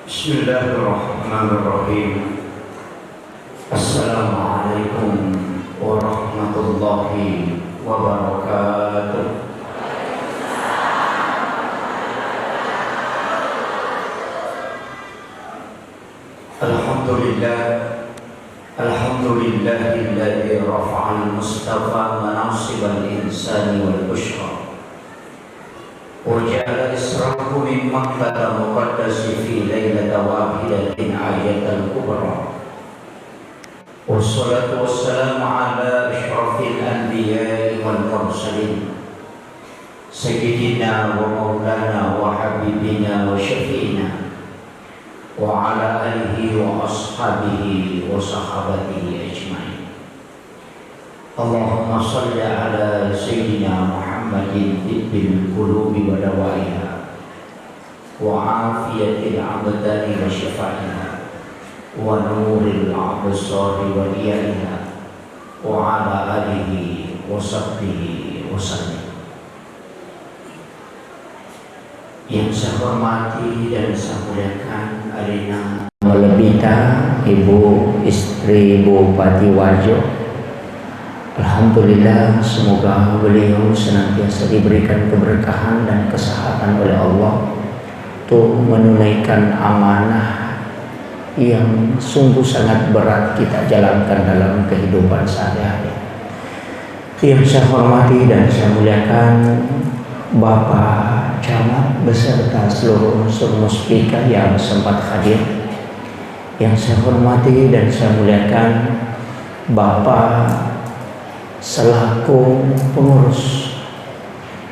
Bismillahirrahmanirrahim. Assalamualaikum warahmatullahi wabarakatuh. Alhamdulillah, alhamdulillahilladzi rafa'al mustafa manasibal insani wal bushra وجعل إسراه من مكة المقدس في ليلة واحدة آية الكبرى والصلاة والسلام على أشرف الأنبياء والمرسلين سيدنا ومولانا وحبيبنا وشفينا وعلى آله وأصحابه وصحابته أجمعين. اللهم صل على سيدنا محمد طب القلوب ودوائها وعافية الأبدان وشفائها ونور الأبصار وديائها وعلى آله وصحبه وسلم. Yang saya hormati dan saya muliakan Alina Melebita, Ibu Istri Bupati Wajo. Alhamdulillah, semoga beliau senantiasa diberikan keberkahan dan kesehatan oleh Allah untuk menunaikan amanah yang sungguh sangat berat kita jalankan dalam kehidupan sehari-hari. Yang saya hormati dan saya muliakan Bapak Camat beserta seluruh unsur muspika yang sempat hadir. Yang saya hormati dan saya muliakan Bapak selaku pengurus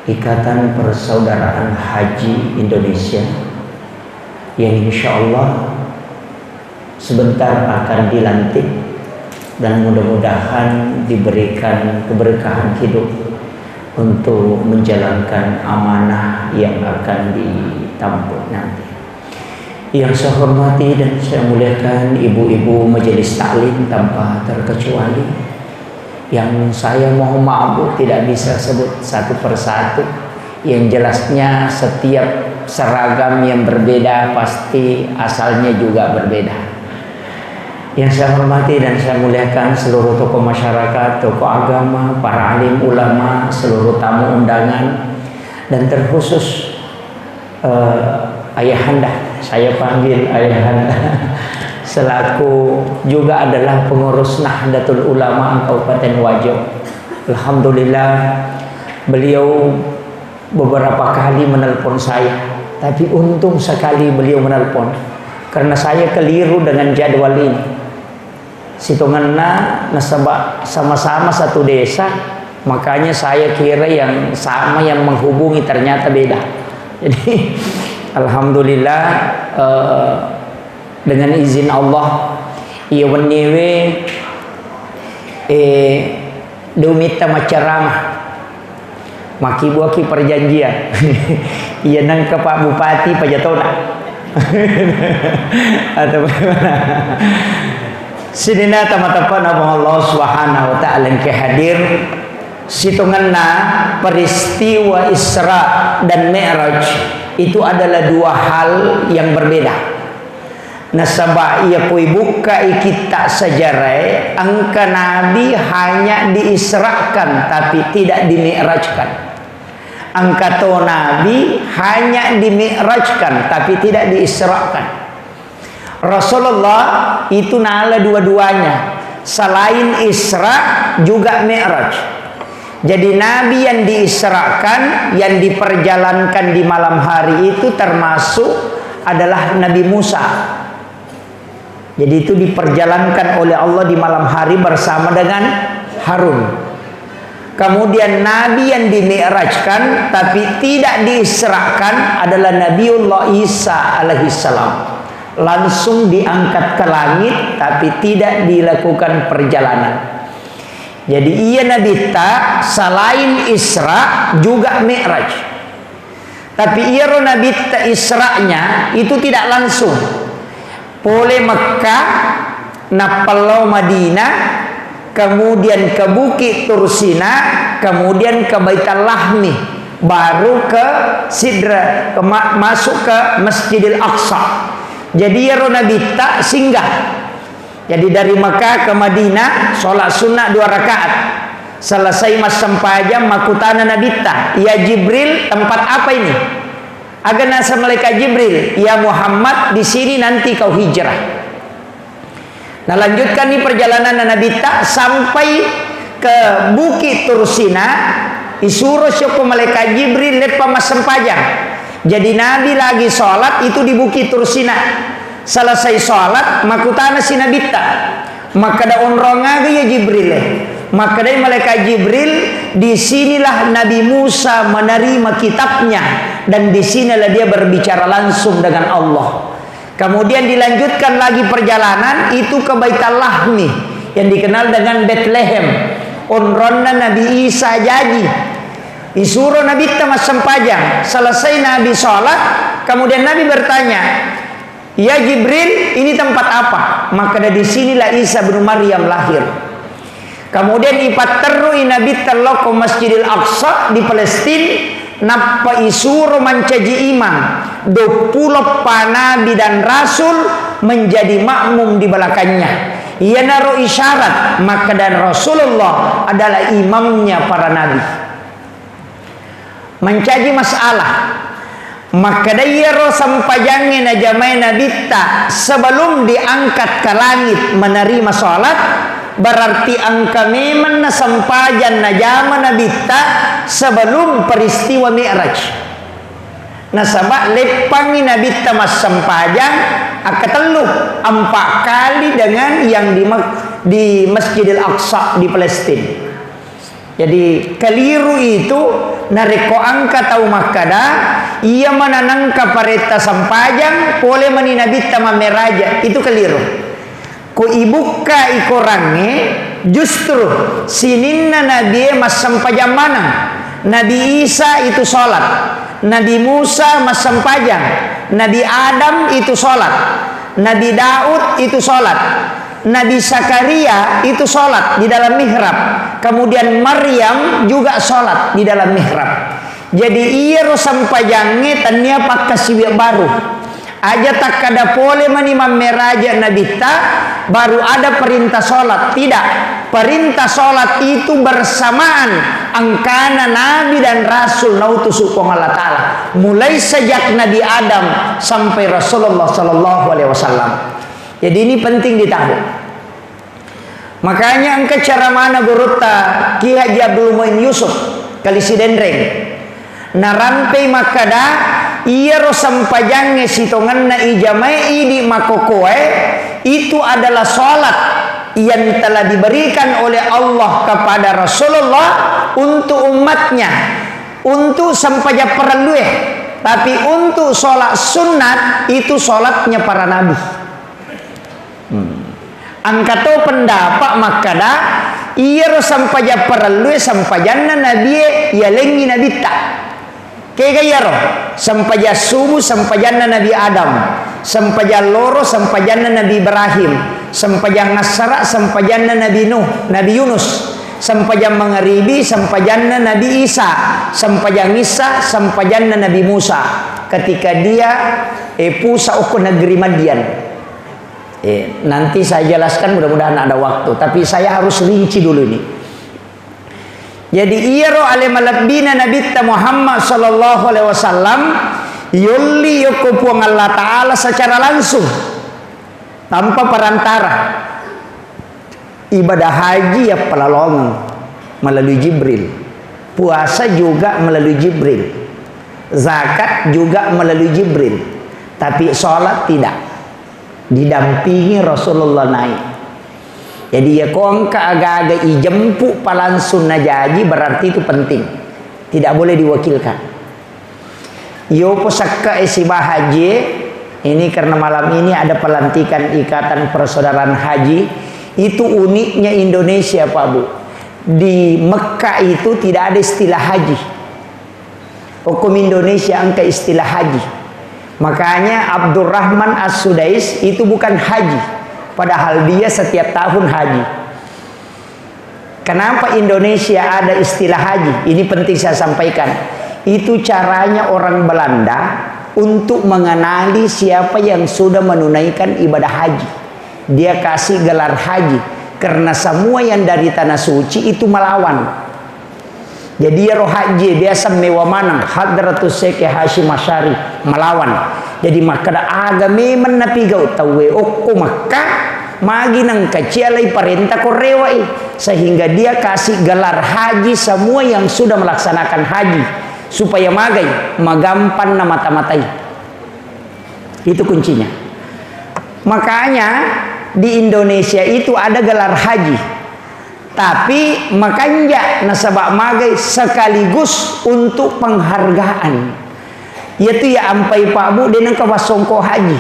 Ikatan Persaudaraan Haji Indonesia yang insya Allah sebentar akan dilantik dan mudah-mudahan diberikan keberkahan hidup untuk menjalankan amanah yang akan ditampung nanti. Yang saya hormati dan saya muliakan ibu-ibu majelis taklim tanpa terkecuali, yang saya mohon maaf Bu, tidak bisa sebut satu persatu, yang jelasnya setiap seragam yang berbeda pasti asalnya juga berbeda. Yang saya hormati dan saya muliakan seluruh tokoh masyarakat, tokoh agama, para alim ulama, seluruh tamu undangan, dan terkhusus ayahanda, saya panggil ayahanda selaku juga adalah pengurus Nahdlatul Ulama Kabupaten Wajo. Alhamdulillah, beliau beberapa kali menelpon saya, tapi untung sekali beliau menelpon karena saya keliru dengan jadwal ini. Situnganna nasabah sama-sama satu desa, makanya saya kira yang sama yang menghubungi ternyata beda. Jadi alhamdulillah, dengan izin Allah ia menewe dumita macaramah maki buaki perjanjian ia nang ke Pak Bupati Pajatona atau bagaimana sidina tamatapa nama Allah Subhanahu wa ta'ala yang kehadir situnganna peristiwa Isra dan Mi'raj itu adalah dua hal yang berbeda. Nasabah ia pui buka kita sejarah angka Nabi hanya diisrakan tapi tidak dimi'rajkan. Angka to Nabi hanya dimi'rajkan tapi tidak diisrakan. Rasulullah itu nala dua-duanya, selain Isra juga Mi'raj. Jadi Nabi yang diisrakan, yang diperjalankan di malam hari itu termasuk adalah Nabi Musa. Jadi itu diperjalankan oleh Allah di malam hari bersama dengan Harun. Kemudian Nabi yang dimi'rajkan tapi tidak diisrakan adalah Nabiullah Isa alaihissalam. Langsung diangkat ke langit tapi tidak dilakukan perjalanan. Jadi ia Nabi ta selain Isra juga Mi'raj. Tapi ia Nabi ta Isra'nya itu tidak langsung. Pole Mekah, Napalau Madinah, kemudian ke Bukit Tursina, kemudian ke Baitul Lahmi, baru ke Sidra, masuk ke Masjidil Aqsa. Jadi ya Nabi tak singgah. Jadi dari Mekah ke Madinah sholat sunnah 2 rakaat. Selesai mas sempajam makutana Nabi tak. Ya Jibril, tempat apa ini? Agak nasa malaikat Jibril, ya Muhammad, di sini nanti kau hijrah. Nah lanjutkan nih perjalanan Nabi tak sampai ke Bukit Tursina. Isuruh syukur malaikat Jibril lihat mas sempajam. Jadi Nabi lagi sholat itu di Bukit Tursina. Selesai sholat makutana si Nabi tak. Maka da onronga ya Jibril. Maka dari malaikat Jibril, disinilah Nabi Musa menerima kitabnya dan disinilah dia berbicara langsung dengan Allah. Kemudian dilanjutkan lagi perjalanan itu ke Baitul Lahmi yang dikenal dengan Bethlehem. Onronna Nabi Isa jadi. Disuruh Nabi tamas sempajang. Selesai Nabi sholat, kemudian Nabi bertanya, ya Jibril, ini tempat apa? Maka dari sinilah Isa bin Maryam lahir. Kemudian ipat terui Nabi telok ke Masjidil Aqsa di Palestina. Napa isuro mancaji iman 20 panabi dan rasul menjadi makmum di belakangnya. Ia naruh isyarat, maka dan Rasulullah adalah imamnya para nabi. Mencaji masalah, maka dayaro sampajangin najamai nabi tak sebelum diangkat ke langit menerima sholat, berarti angka memang nasampajan najama nabi tak sebelum peristiwa Mi'raj. Nasabak lepangi nabi tak mas sampajang akatelu 4 kali dengan yang di Masjidil Aqsa di Palestina. Jadi keliru itu nareko angka tahu makada ia menanangka pareta sampajang boleh meninabita mameraja itu keliru. Ku ibuka ikorange justru sininna nabi mas sampajang mana? Nabi Isa itu sholat, Nabi Musa mas sampajang, Nabi Adam itu sholat, Nabi Daud itu sholat, Nabi Zakaria itu sholat di dalam mihrab. Kemudian Maryam juga sholat di dalam mihrab. Jadi ia sampajangnya tanya pakai siwak baru. Aja tak kada boleh menimam meraja Nabi tak baru ada perintah sholat. Tidak. Perintah sholat itu bersamaan angkana Nabi dan Rasul nautus hukum Allah Ta'ala. Mulai sejak Nabi Adam sampai Rasulullah Sallallahu Alaihi Wasallam. Jadi ini penting ditahu. Makanya angka cara mana guruta Ki Haji Abdul Muin Yusuf kali si dendreng narampe makada iya rosampajangnya sitonganna ijamai di makokoe itu adalah sholat yang telah diberikan oleh Allah kepada Rasulullah untuk umatnya untuk sampaja perlu tapi untuk sholat sunat itu sholatnya para nabi. Angkato pendapat makada iya sampaja perlu sampajanna nabi ya lengi nabi tak kaya yaro sampaja subuh sampajanna nabi Adam sampaja loro sampajanna nabi Ibrahim sampaja ngasara sampajanna nabi Nuh nabi Yunus sampaja mangaribi sampajanna nabi Isa sampaja Isa sampajanna nabi Musa ketika dia pusa ukur negeri Madian. Nanti saya jelaskan mudah-mudahan ada waktu, tapi saya harus rinci dulu ini. Jadi iro alimalabina Nabi Muhammad sallallahu alaihi wasallam yulli yukupuang Allah Ta'ala secara langsung tanpa perantara. Ibadah haji ya pelalongan melalui Jibril, puasa juga melalui Jibril, zakat juga melalui Jibril, tapi sholat tidak. Didampingi Rasulullah naik. Jadi ya kongka agak-agak ijempu palansun najaji berarti itu penting. Tidak boleh diwakilkan. Yo posakka isi haji ini karena malam ini ada pelantikan ikatan persaudaraan haji. Itu uniknya Indonesia Pak Bu. Di Mekah itu tidak ada istilah haji. Hukum Indonesia angka istilah haji. Makanya Abdurrahman As-Sudais itu bukan haji, padahal dia setiap tahun haji. Kenapa Indonesia ada istilah haji? Ini penting saya sampaikan. Itu caranya orang Belanda untuk mengenali siapa yang sudah menunaikan ibadah haji. Dia kasih gelar haji karena semua yang dari tanah suci itu melawan. Jadi ya roh haji biasa mewah manang Hadratus Syekh Hashim Asy'ari melawan. Jadi maka agame menapigau tawe okko maka magi nang kacialai perintah korewai, sehingga dia kasih gelar haji semua yang sudah melaksanakan haji supaya magai magampan na mata-matai. Itu kuncinya. Makanya di Indonesia itu ada gelar haji. Tapi makanya nasabak magai sekaligus untuk penghargaan. Yaitu ya ampai Pak Bu dengan kawasongko haji.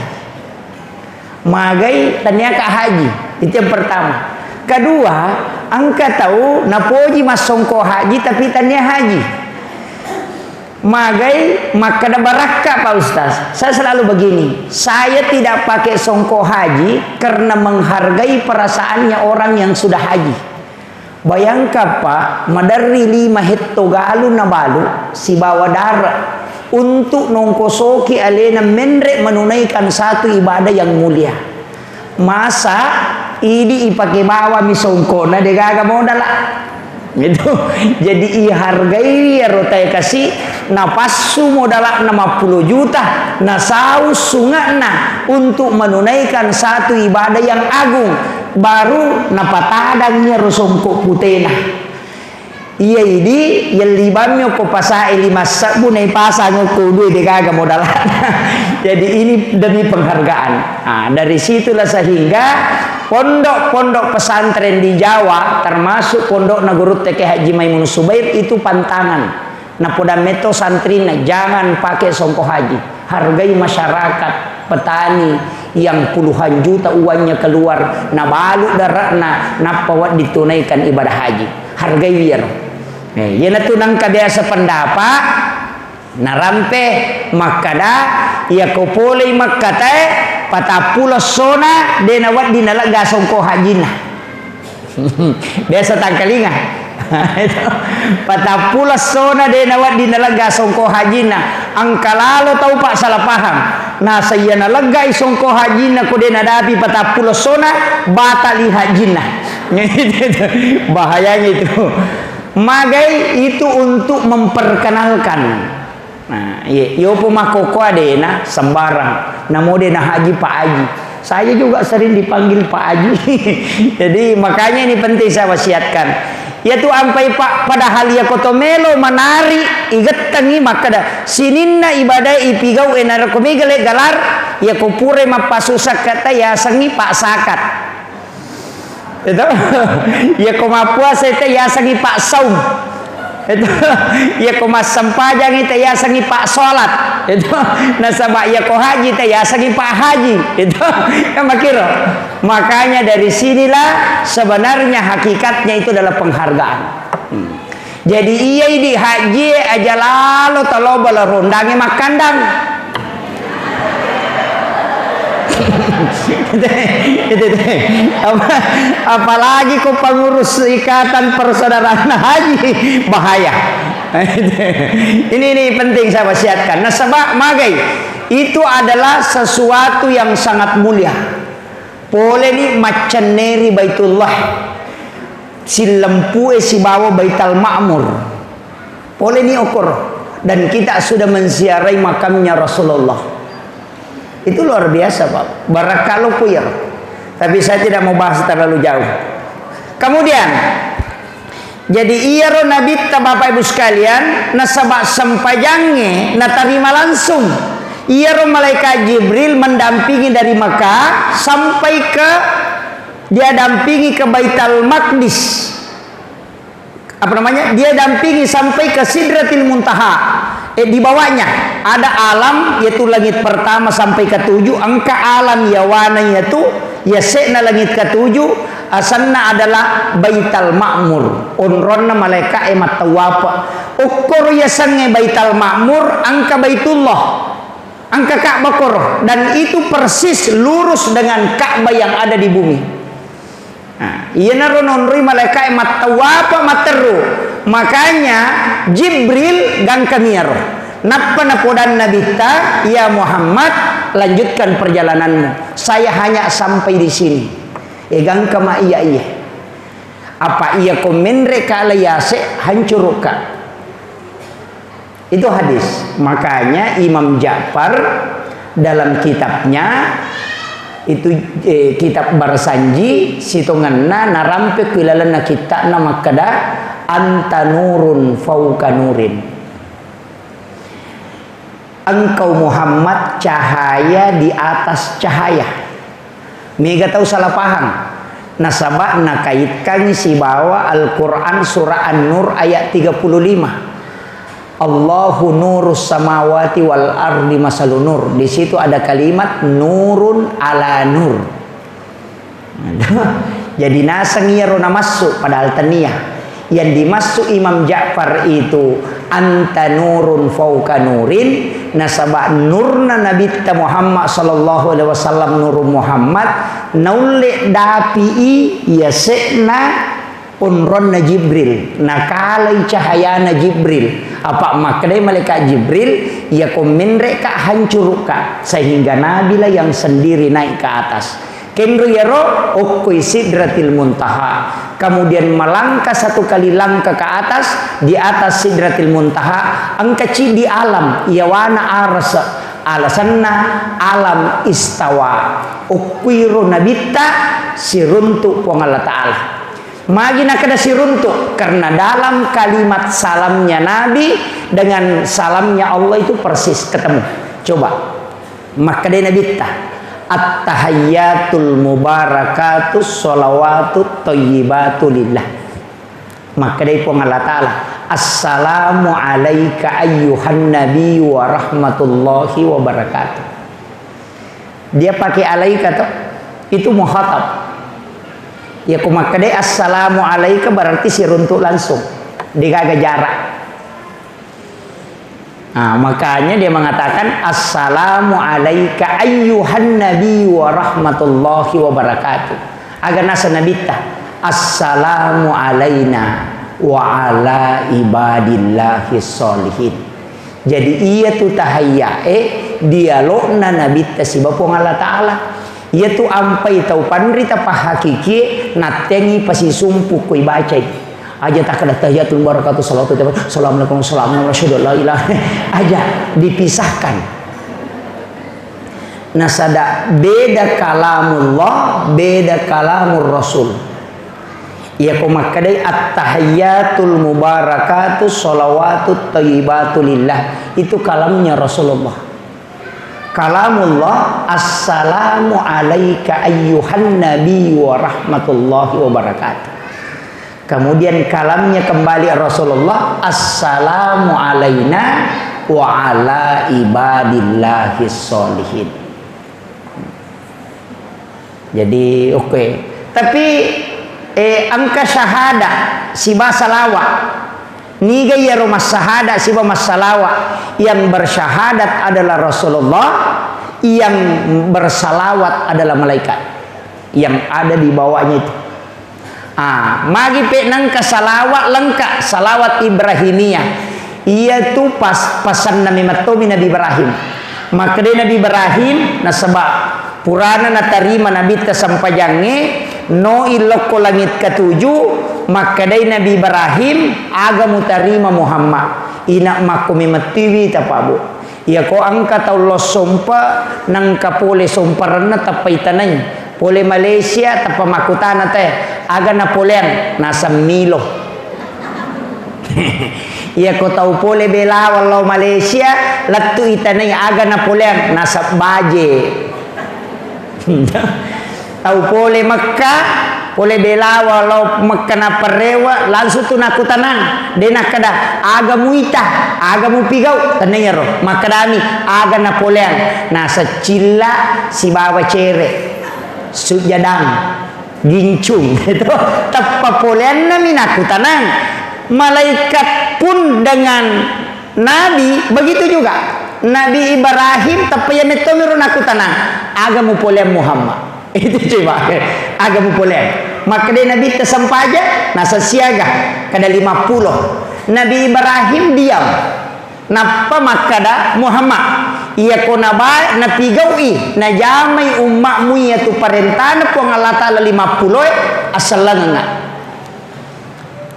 Magai tanyaka haji. Itu yang pertama. Kedua, angka tahu napoji masongko haji tapi tanya haji. Magai maka ada barakah Pak Ustaz. Saya selalu begini, saya tidak pakai songko haji karena menghargai perasaannya orang yang sudah haji. Bayangkan Pak, madari 5 hekto galu na balu si bawa darah untuk nongkosoki alena menrek menunaikan satu ibadah yang mulia. Masa ini ipake bawa misongkona de gaga modal gitu. Jadi ihargai ya rotai kasih napasu modal 60 juta na saus sungana untuk menunaikan satu ibadah yang agung. Baru napatadangnya rusongko putena. Iya ini yang libamnya ko pasai 5 sabu na ipasang ko duit de gaga modal. Jadi ini demi penghargaan. Nah, dari situlah sehingga pondok-pondok pesantren di Jawa termasuk pondok Nagurut Teke Haji Maimun Subair itu pantangan. Nah poda meto santrina jangan pakai songko haji. Hargai masyarakat petani yang puluhan juta uangnya keluar na balu darahna na pawat ditunaikan ibadah haji. Hargai biar. Ya na tunang kabiasa pendapat narampe makada ya kopolei makate patapula sona denawat dinalaga songko hajina. Biasa tangkalinga. Itu patapula sona denawat dinalaga songko hajina. Angkalalo tahu Pak salah paham. Nah saya nalagai songko hajina ko denadapi patapula sona batali hajina. Bahayanya itu. Magai itu untuk memperkenalkan. Nah, yo pemakoko adena sembarang. Namo dena haji Pak Haji. Saya juga sering dipanggil Pak Haji. Jadi makanya ini penting saya wasiatkan. Yaitu ampai Pak padahal ya kotomelo menari igetangi maka dah sininna ibadah ipigau enar komigale galar ya kopure mapasusak kata ya sangi Pak sakat. Itu ya koma puasa itu ya sangi Pak saum. Itu ya koma sempajang itu ya sangi Pak salat. Itu nasabak ya ko haji itu ya sangi Pak haji. Itu kan makiro. Makanya dari sinilah sebenarnya hakikatnya itu adalah penghargaan. Jadi iya di haji aja lalu talo bala rondangi makandang. Apalagi kau pengurus ikatan persaudaraan haji bahaya. Ini penting saya wasiatkan. Nah sebab magai itu adalah sesuatu yang sangat mulia. Boleh ni macaneri Baitullah si lempu si bawa Baitul Ma'mur. Boleh ni ukur dan kita sudah menziarahi makamnya Rasulullah. Itu luar biasa Pak. Barakallahu puyar. Tapi saya tidak mau bahas terlalu jauh. Kemudian jadi iya ro nabi ta Bapak Ibu sekalian nasabak sempajangnya natarima langsung. Iya ro malaikat Jibril mendampingi dari Makkah sampai ke dia dampingi ke Baitul Maqdis. Apa namanya? Dia dampingi sampai ke Sidratil Muntaha. Di bawahnya ada alam yaitu langit pertama sampai ke-7, angka alam yawana yaitu ya sekna langit ke-7, asanna adalah Baitul Ma'mur. Onronna malaikat emat tawafa. Ukur ya sange Baitul Ma'mur angka Baitullah. Angka Ka'bah kor dan itu persis lurus dengan Ka'bah yang ada di bumi. Nah, iya naron onrui malaikat emat tawafa materu. Makanya Jibril gang kamiaro Napa napodan Nabi ta, ya Muhammad, lanjutkan perjalananmu. Saya hanya sampai di sini. Egang kama iya. Apa iya komenre ka alayase hancur ka. Itu hadis. Makanya Imam Ja'far dalam kitabnya itu kitab Barsanji situnganna narampe kilalana kita nama kada anta nurun fauka nurin. Engkau Muhammad cahaya di atas cahaya. Mega tahu salah paham. Nasabah nakaitkan si bawa Al-Quran surah An-Nur ayat 35. Allahu nurus samawati wal ardi masalun nur. Di situ ada kalimat nurun ala nur. Jadi nasang iya rona masuk padahal taniyah. Yang dimasuk Imam Ja'far itu anta nurun fauka nurin, nasabah nurna Nabi Muhammad sallallahu alaihi wasallam nur Muhammad naule dapi yasena unronna Jibril nakalai cahayana Jibril apa maknanya malaikat Jibril ya komenre ka hancur ka sehingga Nabi lah yang sendiri naik ke atas. Kenru yaro ukui sidratil muntaha. Kemudian melangkah satu kali langkah ke atas, di atas sidratil muntaha angkaci di alam yawana arsa alasanna alam istawa ukwiru nabita siruntu pong Allah Ta'ala. Magina kada siruntu karena dalam kalimat salamnya Nabi dengan salamnya Allah itu persis ketemu. Coba maka dia nabita at-tahayyatul mubarakatus sholawatut thayyibatu lillah. Maka dari Allah Ta'ala assalamu alayka ayyuhan nabi wa rahmatullahi wa barakatuh. Dia pakai alaika tuh itu muhatab ya maka dari assalamu alayka berarti siruntuk langsung digaga jarak. Nah, makanya dia mengatakan assalamu alayka ayyuhan nabi wa rahmatullahi wa barakatuh. Agar nasa nabita assalamu alayna wa ala ibadillahi sholihin. Jadi iya tu tahayya dialogna nabita si bapong Allah Ta'ala. Iya tu ampai tau panrita pahakiki natengi pasi sumpu koi baca aja tak ada tahiyatul barakatuh salawatu assalamualaikum warahmatullahi wabarakatuh aja dipisahkan. Nasada beda kalamullah beda kalamur rasul. Ya kumakadai at-tahiyyatul mubarakatuh salawatut thayyibatu lillah itu kalamnya Rasulullah. Kalamullah assalamu alayka ayyuhan nabi wa rahmatullahi wa barakatuh. Kemudian kalamnya kembali Rasulullah assalamu alayna wa ala ibadillahi sholihin. Jadi oke. Tapi angka syahada si basalawa niga ya rumah syahada si masalawa yang bersyahadat adalah Rasulullah, yang bersalawat adalah malaikat yang ada di bawahnya itu. Magi pe nang salawat lengkap salawat Ibrahimiyah. Ia tu pasan Nabi Matomi Nabi Ibrahim. Maka dia Nabi Ibrahim nasabak purana natarima Nabi tasampajange no iloko langit ketujuh. Maka dia Nabi Ibrahim agamu tarima Muhammad. Ina makumi matiwi tapabu. Ya ko angka taulo sompa nang kapole somparana tapaitananya. Pole Malaysia tapa makutana teh aga Napoleon nasa Milo. Ya ko tahu pole bela walau Malaysia latu itanai aga Napoleon nasa Baje. Tahu pole Makkah pole bela walau Makkah na parewa langsung tu nakutanan dena kada aga muita aga mu pigau tananya ro makadami aga Napoleon nasa Cilla si bawa cere sujadang gincung itu tapapolean namin aku tanang. Malaikat pun dengan Nabi begitu juga. Nabi Ibrahim tapayan itu mirun aku tanang agamu polean Muhammad itu coba agamu polean. Maka dia Nabi tersempaja nasa siaga kada 50. Nabi Ibrahim diam napa makada Muhammad ia kona ba na pigawi na jamai ummakmu ya tu parentana po Allah Ta'ala 50 asalanga.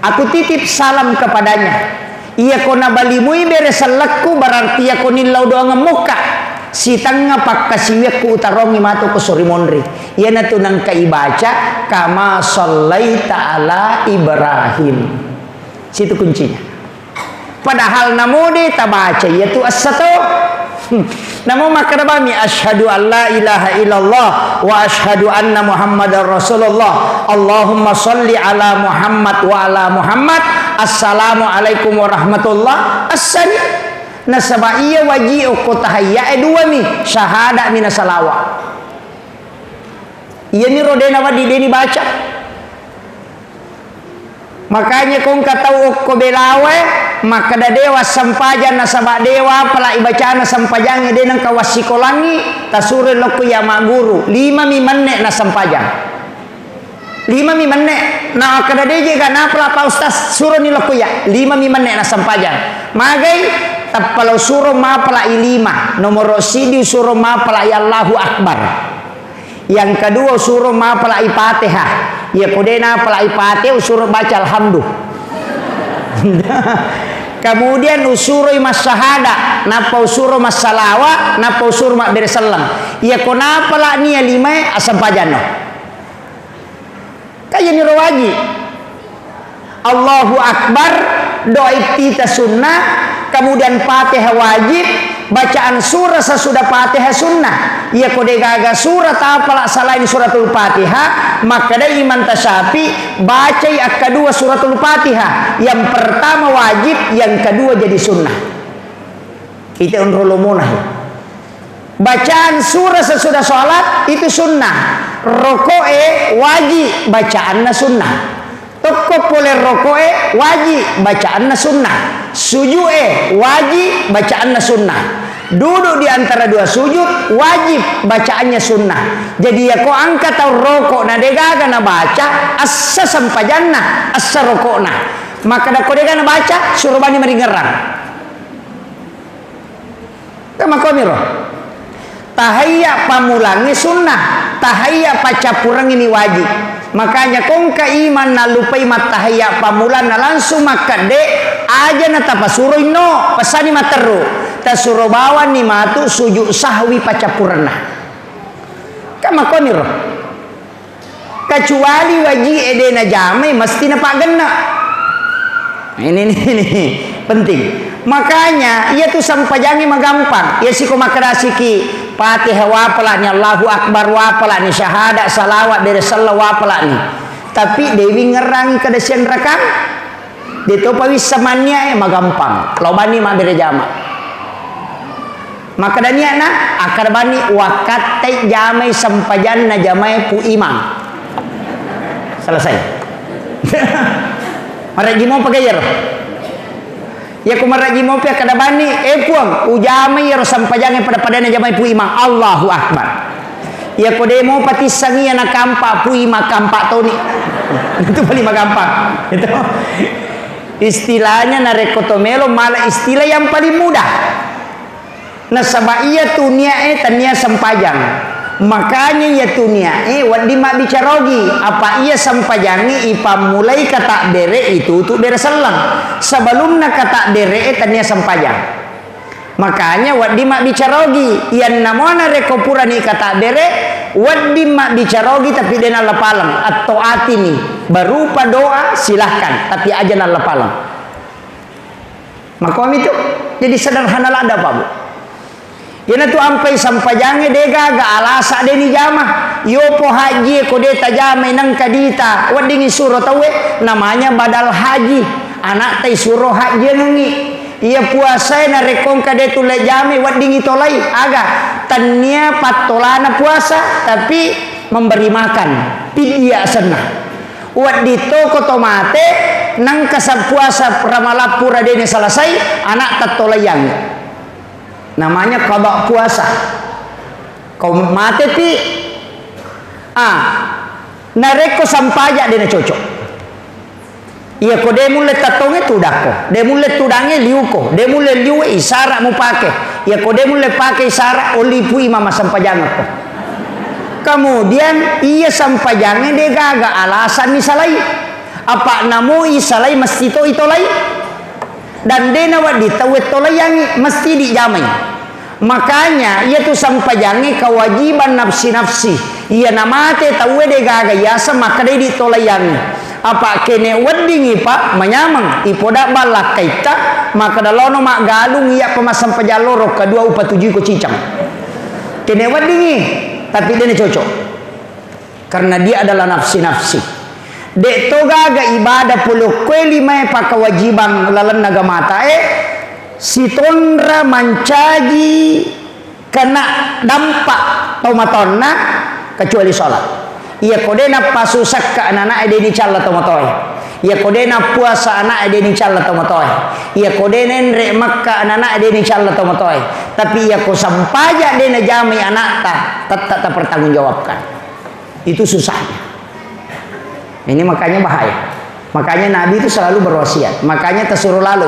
Aku titip salam kepadanya. Ia kona balimui beresalakku berarti ia konillau doang muka. Si tanga pakkasiwek ku utarongi matu ko sorimondri. Ia na tunang kaibaca kama sallaita ala Ibrahim. Situ kuncinya. Padahal namudi tabaca yaitu as-satu. Namo makadabami asyhadu an la ilaha illallah wa asyhadu anna Muhammadar Rasulullah. Allahumma shalli ala Muhammad wa ala Muhammad. Assalamualaikum warahmatullah. Asani nasaba iya waji ko tahayya dua mi syahada mina salawa. Iya ni rodena wadi deni baca. Makanya kong katau ko belawe maka da dewa sampajan nasaba dewa pala ibacana sampajang de nang kawasikolangi tasure lokku ya maguru 5 mi manne na sampajang 5 mi manne na kada deje kana pala pa ustaz suruh ni lokku ya 5 mi manne na sampajang magai tapalo suruh ma pala 5 nomor sidi suruh ma pala ya Allahu Akbar. Yang kedua suruh ma pala Fatihah. Ya kodena pala Fatihah suruh baca alhamdulillah. Kemudian usuroi mas syahada, napa usuro mas salawa, napa usur mak beresalam. Ya konapa lah ni 5 asam pajano. Kaya ni rawaji. Allahu Akbar, doa iftitah sunnah, kemudian Fatihah wajib, bacaan surah sesudah Fatihah sunnah. Ya kode gaga surat apalah selain suratul Fatihah, maka dari iman tasyafi baca yang kedua suratul Fatihah. Yang pertama wajib, yang kedua jadi sunnah. Kita unrulumunah. Bacaan surah sesudah sholat itu sunnah. Rokoe wajib, bacaannya sunnah. Toko poler rokoe wajib, bacaannya sunnah. Sujue wajib, bacaannya sunnah. Duduk di antara dua sujud wajib, bacaannya sunnah. Jadi ya kau angkat tau rokok na degaga na baca assa sampajanna assa rokok na. Maka da kau degaga na baca suruh bani meringerang. Kama kau miro. Tahayya pamulangi sunnah, tahayya pacapurang ini wajib. Makanya kong iman na lupai matahayya pamulan na langsung maka de aja na tapasuroy no pasani materu tasuruh bawa ni matu sujud sahwi pacapurna. Kama koniro. Kecuali wajib edena jamai mesti na pagena. Ini penting. Makanya ia tuh sampajangi magampang. Ya siko makarasiki Fatihah wapala ni Allahu Akbar wapala ni syahadat salawat dari salawat wapala ni. Tapi dewi ngerangi kedesian rekam. Dito pawis samanya magampang. Kalau bani mak bere jama. Maka dania na akar bani wakat tai jamai sampajan na jamai pu imam. Selesai. Maragi mau pagayar. Ya kumaraji mau pia kada bani puang ujamai ya sampajang pada padana jamai pu imam Allahu Akbar. Ya kode mau pati sangia na kampa pu imam kampa toni. Itu paling gampang. Itu istilahnya na rekotomelo malah istilah yang paling mudah. Nasaba iya tunia tania sampajang. Makanya ya tunia wadi mak bicarogi apa ia sampajangi ipa mulai kata dere itu tu dere selang sebelumnya kata dere tania sampajang. Makanya wadi mak bicarogi yang namanya rekopura ni kata dere wadi mak bicarogi tapi dena lapalang atau atini berupa doa silahkan tapi aja na lapalang. Makom itu jadi sederhana lah ada apa bu? Yana tu ampai sampajange dega ga alasa deni jama yopo haji ko de tajama nang kadita wadingi suro tawe namanya badal haji anak tai suro haji nungi ia puasa na rekong kade tu le jame wadingi tolai aga tania patolana puasa tapi memberi makan pidia sana wadi toko tomate nang kasab puasa pramalapura deni selesai anak tatolayang namanya qada puasa. Kau mati pi nareko sampaja dena cocok. Iya ko de mulle tatonge tudako, de mulle tudange liuko, de mulle liu isara mu pake. Iya ko de mulle pake isara olipui mama sampajange ko. Kemudian iya sampajange de gaga alasan misalai. Apa namu isalai mesti to itolai. Dan de nawa ditawet tolayang mesti dijamai. Makanya ia tu sampajange kewajiban nafsi-nafsi. Iya namate tawe de gaga yasa maka de ditolayangi. Apa kene weddingi pak menyamang ipoda balak kaita maka dalono mak galung iya pemasam pejaloro kedua upa tujuh ko cicang kene weddingi tapi dia cocok karena dia adalah nafsi-nafsi dek toga ga ibadah puluh kue lima pak kewajiban lalan naga mata si tonra mancaji kena dampak tomatonna kecuali sholat. Ia kodena pasusak ke anak-anak ede dicalla tomatoy. Ia kodena puasa anak ede dicalla tomatoy. Ia kodena nre makka anak-anak ede dicalla tomatoy. Tapi ia ko sampaja dena jami anak tak pertanggungjawabkan. Itu susahnya. Ini makanya bahaya. Makanya Nabi itu selalu berwasiat. Makanya tersuruh lalu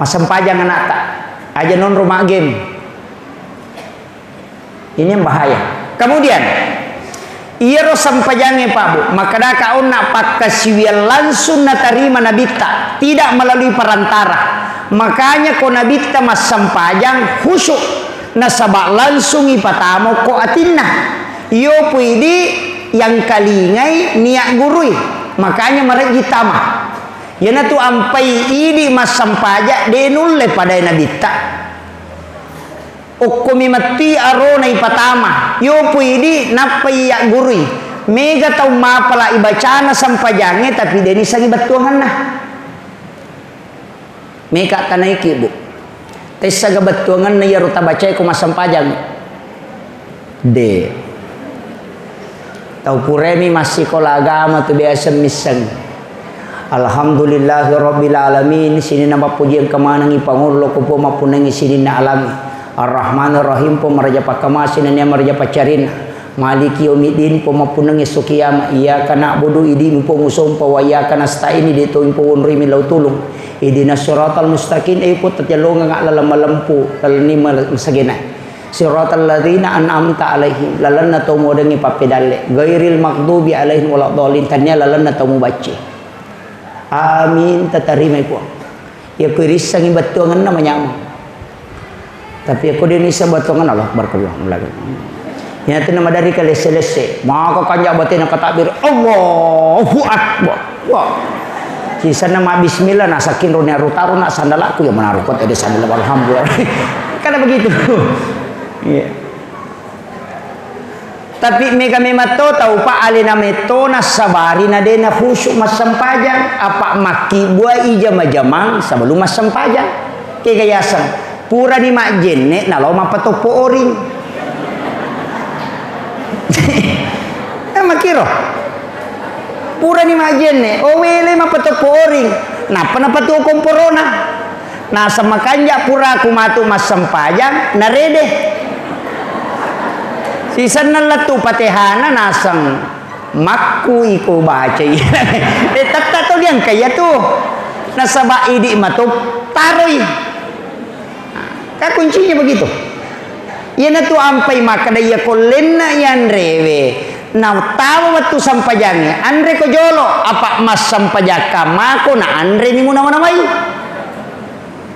masampajang anak tak aja non rumah game. Ini yang bahaya. Kemudian iya sampajange Pak Bu, maka dah kau nak pakai siwial langsung nak terima nabita, tidak melalui perantara. Makanya kau nabita mas sampajang khusyuk, nasabak langsung ipatamo ko atinna. Yo puidi yang kalingai niat gurui, makanya mereka ditama. Yana tu ampai ini mas sampaja denulle pada nabita. Ukumi mati arona ipatama yo puidi napai ya gurui mega tau mapala ibacana sampajange tapi deni sangi batuangan nah mega tanaiki bu tesa ga batuangan na yaruta bacai ko masampajang de tau puremi masih kola agama tu biasa misang alhamdulillahirabbil alamin sini nambah pujian kemanang ipangulo ko po mapunangi sini na alami Ar-Rahmanir Rahim po maraja pakamasin niya maraja pacarin Maliki yaumiddin po mapunang isukiyama iyyaka na'budu idi po musum po wa iyyaka nasta'in dito po unri milaw tulong idinas siratal mustaqim ay po tatyalong nga lalalampu lalani masagina siratal ladzina an'amta alaihim lalan na tumo dangi papidale ghairil maghdubi alaihim waladdallin tanya lalan na tumo baci amin tatarimay po ya kurisang ibatuangan na manyama. Tapi aku ini sebatongan Allah berkeluang lagi. Ya itu nama dari kali selesai. Maka kanjak batin nak takbir Allahu Akbar. Wah. Sisa nama Bismillah nak sakin ronia rutaru nak sandal aku yang menaruh kot ada sandal alhamdulillah. Karena begitu. Iya. Tapi mega memato tahu pak alina metona sabari na dena khusyuk mas sampajang apa maki buah ijama jamang sebelum mas sampajang kegayasan. Pura di mak jenne na lo mapatopo oring. Makiro. Pura di mak jenne o wele mapatopo oring. Napa na patu komporona. Na sama kanja pura kumatu mas sampajang na rede. Sisan na latu patehana nasang makku iko baca. Tetap to diang kaya tu. Nasaba idi matu taroi. Kan kuncinya begitu. Yana tu ampai maka daya kolena yan rewe. Now tahu waktu sampajange. Andre ko jolo apa mas sampajaka mako na andre ni muna manamay.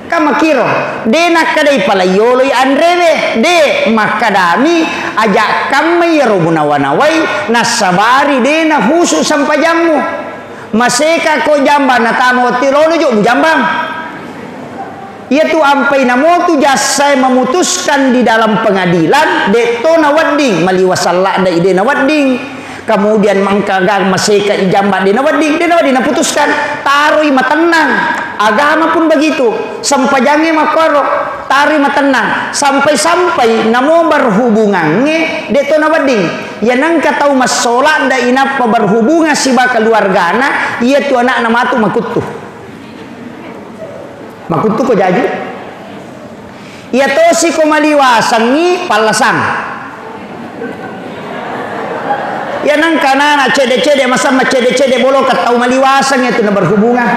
Kama kiro. De nakadai pala yolo andre we. De makadami ajak kami yaro muna wanaway nasabari de na husu sampajamu. Maseka ko jamba na tamo tirono jo jambang. Yaitu ampai namo tu jasa memutuskan di dalam pengadilan deto nawadding maliwasalla da ide nawadding kemudian mangkagang maseka ijamba de nawadding putuskan tarui matenang agama pun begitu sampajange makoro tari matenang sampai namo berhubungannya deto nawadding ya nang katau masola da inapa berhubungan siba keluargana ia tu anak namatu makutu makutu ko jadi ia tosi ko maliwasan ni palasang Ya nang kana cede-cede masa cede-cede bolo katau maliwasang itu na berhubungan.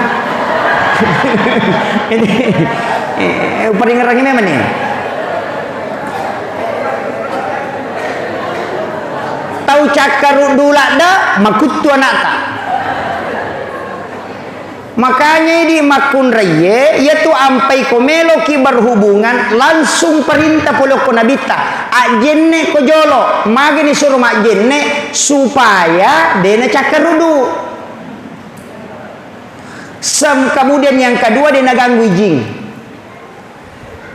Ini paling ngerang ini mana nih? Tahu cakar dula da makutu anak tak. Makanya di makun reye yaitu ampai komelo ki berhubungan langsung perintah polo ko nabita ajenne ko jolo magini suruh majenne supaya dena cakar rudu. Kemudian yang kedua dia ganggu jing.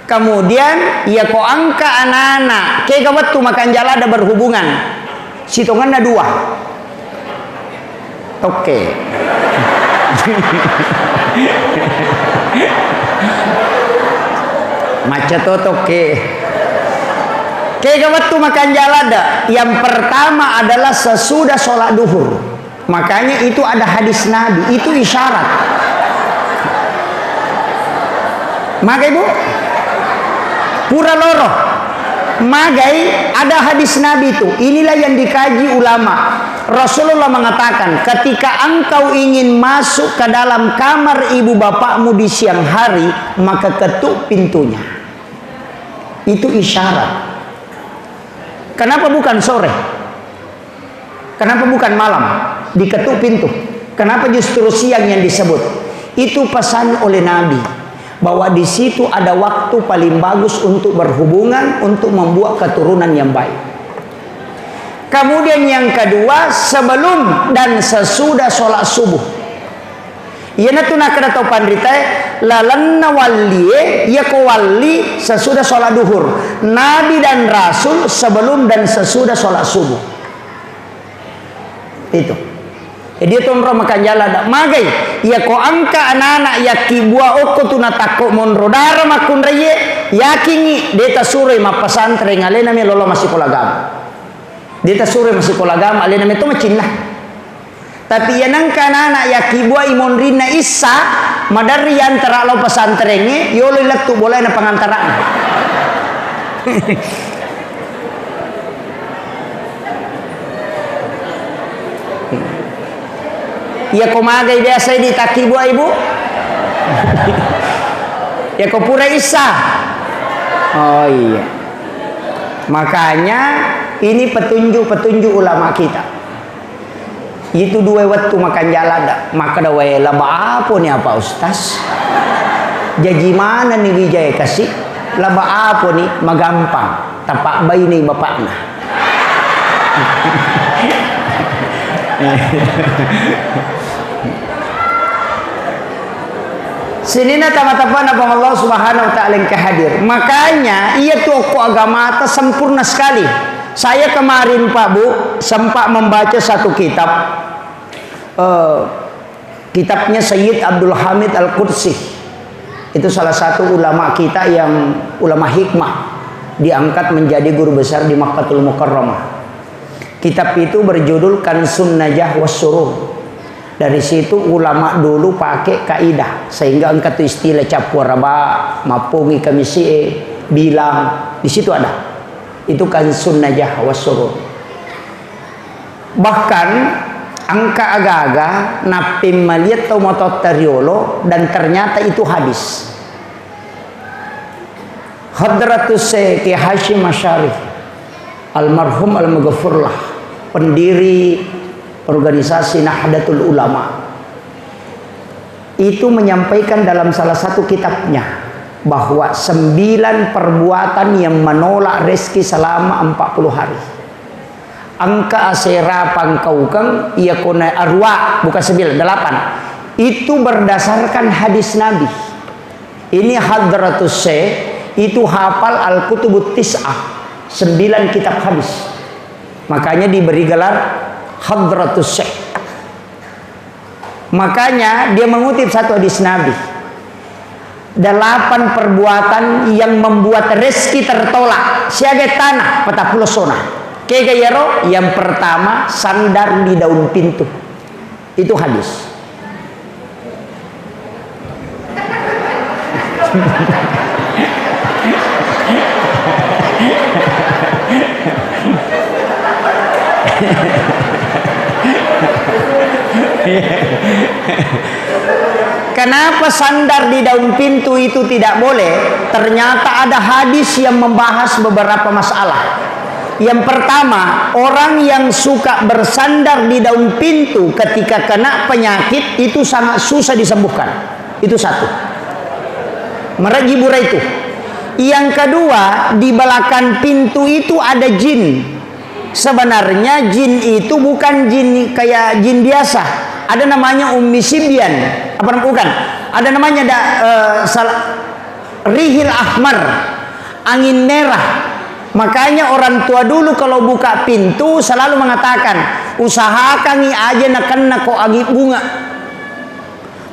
Kemudian ya ko angka anak-anak ke gawat tu makan jala ada berhubungan. Sitongan ada dua. Oke. Macet toke. Kayak waktu makan jalada. Yang pertama adalah sesudah sholat duhur. Makanya itu ada hadis Nabi. Itu isyarat. Maka ibu pura loro. Magai ada hadis Nabi itu. Inilah yang dikaji ulama. Rasulullah mengatakan, ketika engkau ingin masuk ke dalam kamar ibu bapakmu di siang hari, maka ketuk pintunya. Itu isyarat. Kenapa bukan sore? Kenapa bukan malam? Diketuk pintu. Kenapa justru siang yang disebut? Itu pesan oleh Nabi. Bahwa di situ ada waktu paling bagus untuk berhubungan, untuk membuat keturunan yang baik. Kemudian yang kedua, sebelum dan sesudah sholat subuh. Ia tu nak kena tahu pandita, lalanna waliye, ia ko wali sesudah sholat duhur. Nabi dan Rasul sebelum dan sesudah sholat subuh. Itu. Jadi itu orang makan jalan dak magai. Ia ko angka anak-anak ya kibua oko tu natako monrodara makun reye. Yakingi deta sure ma pesantren alena me lolo masih kolagam. Deta sure masih kolagam alena me to macin lah. Tapi yanang kanana ya kibua imon rina isa madari antara lo pesantrenge yolo latu boleh na pangantaraan. Ya ko magai biasa di taki buah ibu. Ya ko pura isa. Oh iya. Makanya ini petunjuk ulama kita. Itu dua waktu makan jalada. Maka da wae laba apa nih apa ustaz? Jadi mana nih Wijaya kasih? Laba apa nih? Magampang. Tapak bayi nih bapaknya. Sini na tama-tama na bang Allah Subhanahu wa taala yang kehadir. Makanya ia toko agama atas sempurna sekali. Saya kemarin Pak Bu sempat membaca satu kitab. Kitabnya Sayyid Abdul Hamid Al-Qudsi. Itu salah satu ulama kita yang ulama hikmah, diangkat menjadi guru besar di Makkahul Mukarramah. Kitab itu berjudul Kansun Najah Wassurur. Dari situ ulama dulu pakai kaidah sehingga angkat istilah capwaraba, mapungi kamisi bilang di situ ada. Itu Kansun Najah Wassurur. Bahkan angka aga-aga napim maliat atau motot teriolo dan ternyata itu hadis. Hadratus Syekh Hashim Asy'ari almarhum al-Maghfurlah, pendiri organisasi Nahdlatul Ulama, itu menyampaikan dalam salah satu kitabnya bahwa 9 perbuatan yang menolak rezeki selama 40 hari. Angka asera pangkaukang ia kona arwa bukan 9, 8. Itu berdasarkan hadis Nabi. Ini Hadratus Syekh itu hafal Al-Kutubut Tis'ah, 9 kitab hadis. Makanya diberi gelar Hadratus Syekh. Makanya dia mengutip satu hadis Nabi. 8 perbuatan yang membuat rezeki tertolak siaga tanah petapulo sona. Kegayaro yang pertama sandar di daun pintu. Itu hadis. Kenapa sandar di daun pintu itu tidak boleh? Ternyata ada hadis yang membahas beberapa masalah. Yang pertama, orang yang suka bersandar di daun pintu ketika kena penyakit itu sangat susah disembuhkan. Itu satu. Merajibura itu. Yang kedua, di belakang pintu itu ada jin. Sebenarnya jin itu bukan jin kayak jin biasa. Ada namanya Ummi Sibyan. Apa bukan? Ada namanya rihil ahmar, angin merah. Makanya orang tua dulu kalau buka pintu selalu mengatakan, usahakan aja nak kok agi bunga.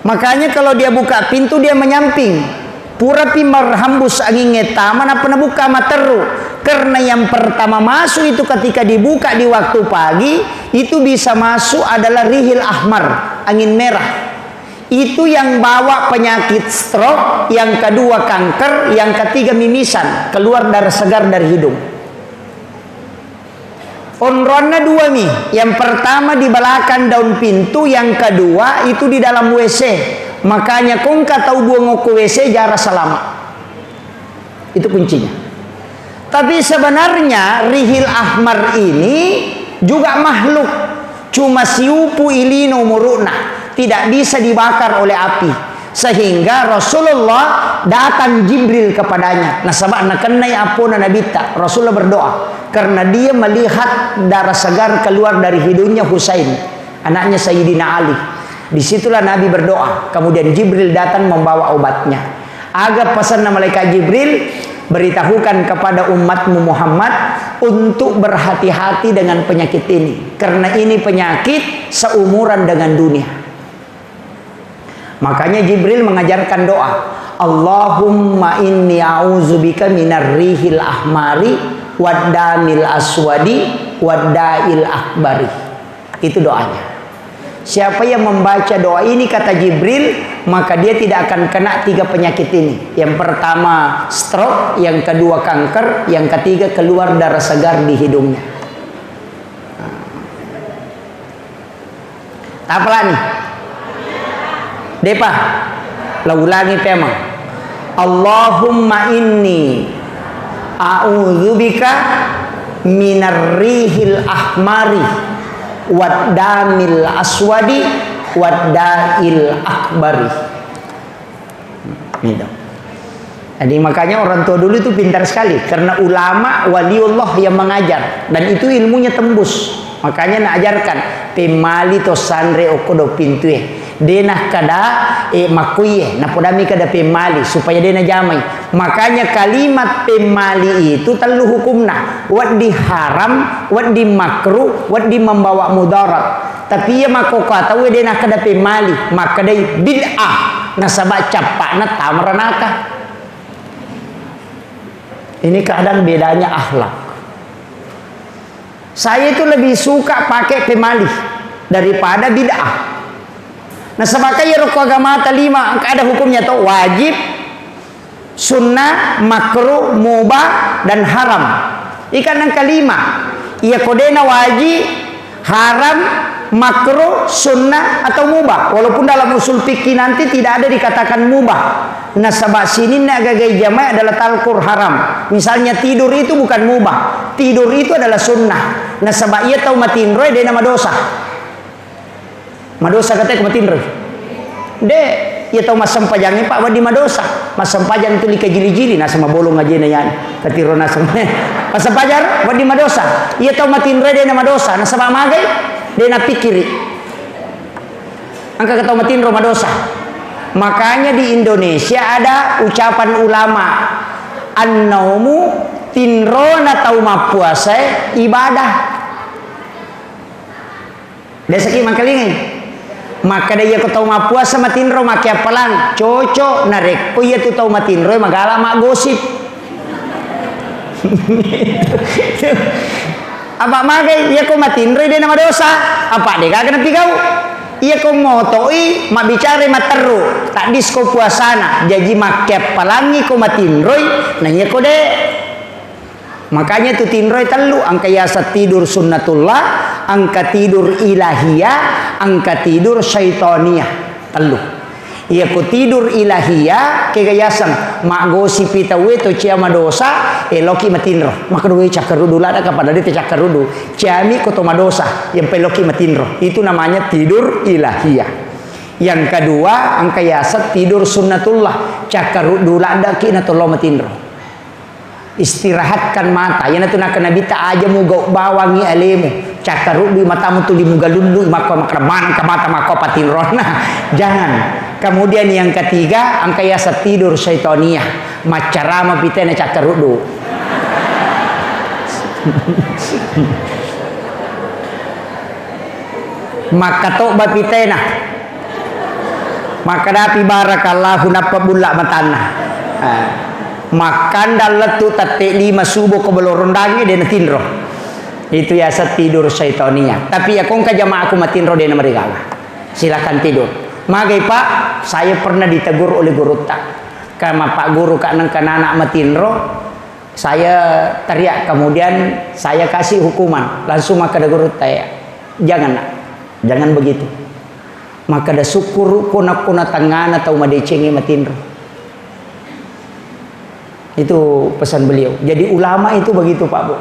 Makanya kalau dia buka pintu dia menyamping. Pura pimar hambus angin ngeta mana pernah buka materu. Karena yang pertama masuk itu ketika dibuka di waktu pagi itu bisa masuk adalah rihil ahmar, angin merah. Itu yang bawa penyakit stroke, yang kedua kanker, yang ketiga mimisan, keluar darah segar dari hidung. Onronnya dua nih, yang pertama di belakang daun pintu, yang kedua itu di dalam WC. Makanya kong tahu buang ke WC jarak selama. Itu kuncinya. Tapi sebenarnya rihil ahmar ini juga makhluk, cuma siupu ilino muruna, tidak bisa dibakar oleh api. Sehingga Rasulullah datang Jibril kepadanya. Nasabah nakenai apuna nabita. Rasulullah berdoa karena dia melihat darah segar keluar dari hidungnya Husain, anaknya Sayyidina Ali. Disitulah Nabi berdoa. Kemudian Jibril datang membawa obatnya. Agar pesan malaikat Jibril, beritahukan kepada umatmu Muhammad untuk berhati-hati dengan penyakit ini. Karena ini penyakit seumuran dengan dunia. Makanya Jibril mengajarkan doa, Allahumma inni a'udzubika minar rihil ahmari waddamil aswadi waddail akbari. Itu doanya. Siapa yang membaca doa ini kata Jibril, maka dia tidak akan kena tiga penyakit ini. Yang pertama stroke, yang kedua kanker, yang ketiga keluar darah segar di hidungnya. Apalah nih? Depa, lah ulangi pemang. Allahumma inni a'udzubika minar rihil ahmari waddamil aswadi waddail akbari. Ini dong. Jadi makanya orang tua dulu itu pintar sekali, karena ulama waliullah yang mengajar dan itu ilmunya tembus. Makanya nak ajarkan pemali to sandre okodo pintu denah kada makuye na podami kada pemali supaya dena jamai. Makanya kalimat pemali itu telu hukumna, wat di haram, wat di makruh, wat di membawa mudarat. Tapi ya mako kata we dena kada pemali, maka dai bid'ah nasaba capakna tamranaka. Ini keadaan bedanya akhlak. Saya itu lebih suka pakai pemali daripada bid'ah. Nah sebabnya rukun agama lima ada hukumnya tuh wajib, sunnah, makruh, mubah dan haram. Ikan yang kelima, ia kodena wajib, haram, makruh, sunnah atau mubah. Walaupun dalam usul fikih nanti tidak ada dikatakan mubah. Nah sebab sini nak gagai jamaah adalah talkur haram. Misalnya tidur itu bukan mubah, tidur itu adalah sunnah. Nah sebab ia tahu matin roy dia nama dosa. Madosa katanya kematin roy. Dek, ia tahu mas sempajangnya pak wadi madosa. Mas sempajang itu lika jili-jili nah sama bolong aja na yan. Katirona sama. Mas sempajar wadi madosa. Ia tahu matin roy dia nama dosa. Nah sama magai dia na pikiri. Angka ketahu matin roy madosa. Makanya di Indonesia ada ucapan ulama, an-naumu tinrona tau mapuasa ibadah. Desa ki mangkalingi. Maka dia ko tau mapuasa matinro makia palang cocok narek ko iya tu tau matinro magala mak gosip. Apa magai iya ko matinro dia nama dosa. Apa deh kagak napi kau? Iya ko motoi mak bicara materu tak disko puasana jadi makia palangi ko matinro nah iya ko deh. Makanya itu tinro telu, angka yasa tidur sunnatullah, angka tidur ilahiyah, angka tidur syaitaniyah telu. Iya ku tidur ilahiyah kegayasan mak gosi pita weto ciama dosa eloki matinro. Maka duwe cakarudu lada kepada dia cakarudu. Ciami koto madosa yang peloki matinro. Itu namanya tidur ilahiyah. Yang kedua angka yasa tidur sunnatullah, cakarudu lada kina tolo matinro. Istirahatkan mata yana tu nak nabi ta aja muga bawangi alemu cakaru di matamu tu di muga lulu maka man ka mata maka patinrona jangan. Kemudian yang ketiga angka yasa tidur syaitaniyah macarama pitena cakarudu maka toba pitena maka dapi barakallahu napa bulla matana makan daletu tate 5 subuh ke belorondangnya dia tinro. Itu ya tidur syaitania. Tapi ya kong ka jamaah aku matinro dia mereka. Silakan tidur. Magai Pak, saya pernah ditegur oleh guru tak. Karena Pak guru kanang anak matinro, saya teriak kemudian saya kasih hukuman. Langsung maka ada guru saya, jangan nak, jangan begitu. Maka ada syukur kuna tangan atau madecengi matinro. Itu pesan beliau. Jadi ulama itu begitu Pak Bu.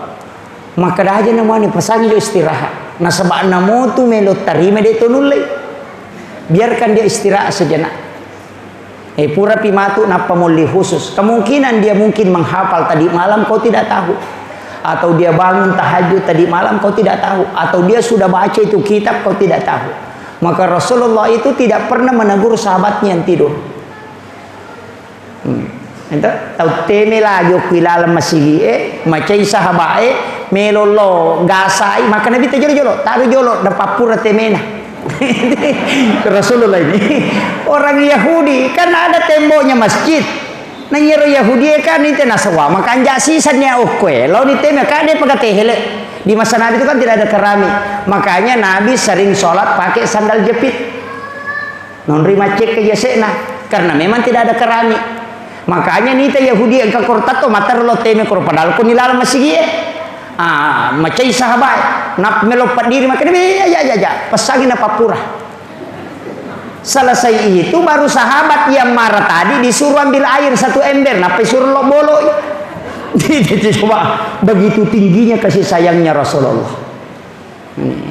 Maka dah aja namanya pesan dia istirahat. Nah sebab namo tu melo tarima dia tu nulai. Biarkan dia istirahat sejenak. Pura pimatu napa muli khusus. Kemungkinan dia mungkin menghafal tadi malam kau tidak tahu. Atau dia bangun tahajud tadi malam kau tidak tahu. Atau dia sudah baca itu kitab kau tidak tahu. Maka Rasulullah itu tidak pernah menegur sahabatnya yang tidur. Ento tau teme lagi kuilala masigi macai sahabat melolo gasai maka nabi te jolo taru jolo da papura temena. Rasulullah ini orang Yahudi kan ada temboknya masjid. Na nyero Yahudi kan itu nasawa maka anja sisannya okwe lo ni teme kan dia pakai hele. Di masa Nabi itu kan tidak ada keramik. Makanya Nabi sering sholat pakai sandal jepit. Non rima cek ke yasena karena memang tidak ada keramik. Makanya nita Yahudi yang kakortato matar lo teme kor padahal ko nilala masigi macai sahabat nak melopat diri makanya ya pasangin apa pura. Selesai itu baru sahabat yang marah tadi disuruh ambil air 1 ember napa suruh lo bolo. Coba begitu tingginya kasih sayangnya Rasulullah.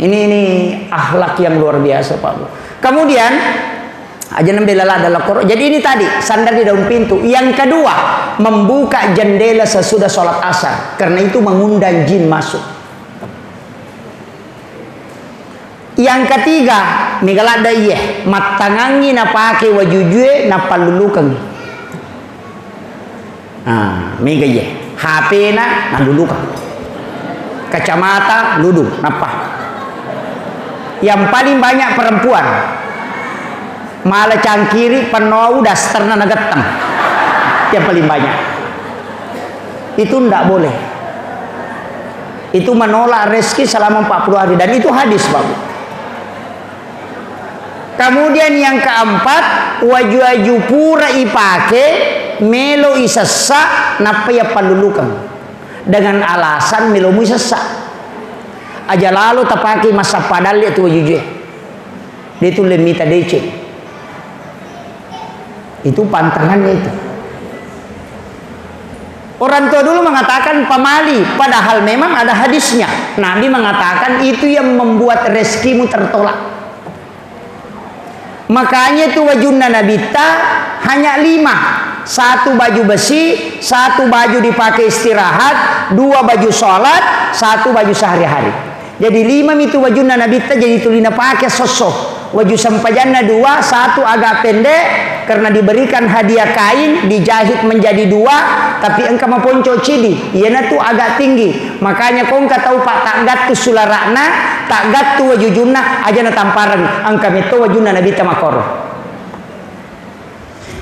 Ini akhlak yang luar biasa Pak Bu. Kemudian aja nembelala adalah Quran. Jadi ini tadi sandar di daun pintu. Yang kedua membuka jendela sesudah sholat asar karena itu mengundang jin masuk. Yang ketiga migalada iya matangangi napake wajujue napalulukan. Mega iya HP na nalulukan. Kacamata ludu napa. Yang paling banyak perempuan malah cangkiri penou dasterna nagetem yang paling banyak itu ndak boleh, itu menolak rezeki selama 40 hari dan itu hadis Bapak. Kemudian yang keempat waju-waju pura ipake melo isesa napa ya palulukan dengan alasan melo mu isesa aja lalu tapaki masa padal itu wajuje dia itu lemita dece. Itu pantangannya itu. Orang tua dulu mengatakan pamali, padahal memang ada hadisnya. Nabi mengatakan itu yang membuat rezekimu tertolak. Makanya itu wajunna nabita hanya 5. 1 baju besi, 1 baju dipakai istirahat, 2 baju sholat, 1 baju sehari-hari. Jadi 5 itu wajunna nabita jadi tulina pakai sosok. Waju sampajanna 2, 1 agak pendek karena diberikan hadiah kain dijahit menjadi 2, tapi engkau maponco cidi iana tu agak tinggi. Makanya kau engkau tahu Pak tak gatu sularakna tak gatu wajujunna aja na tamparan engkau meto wajunna nabi tamakoro.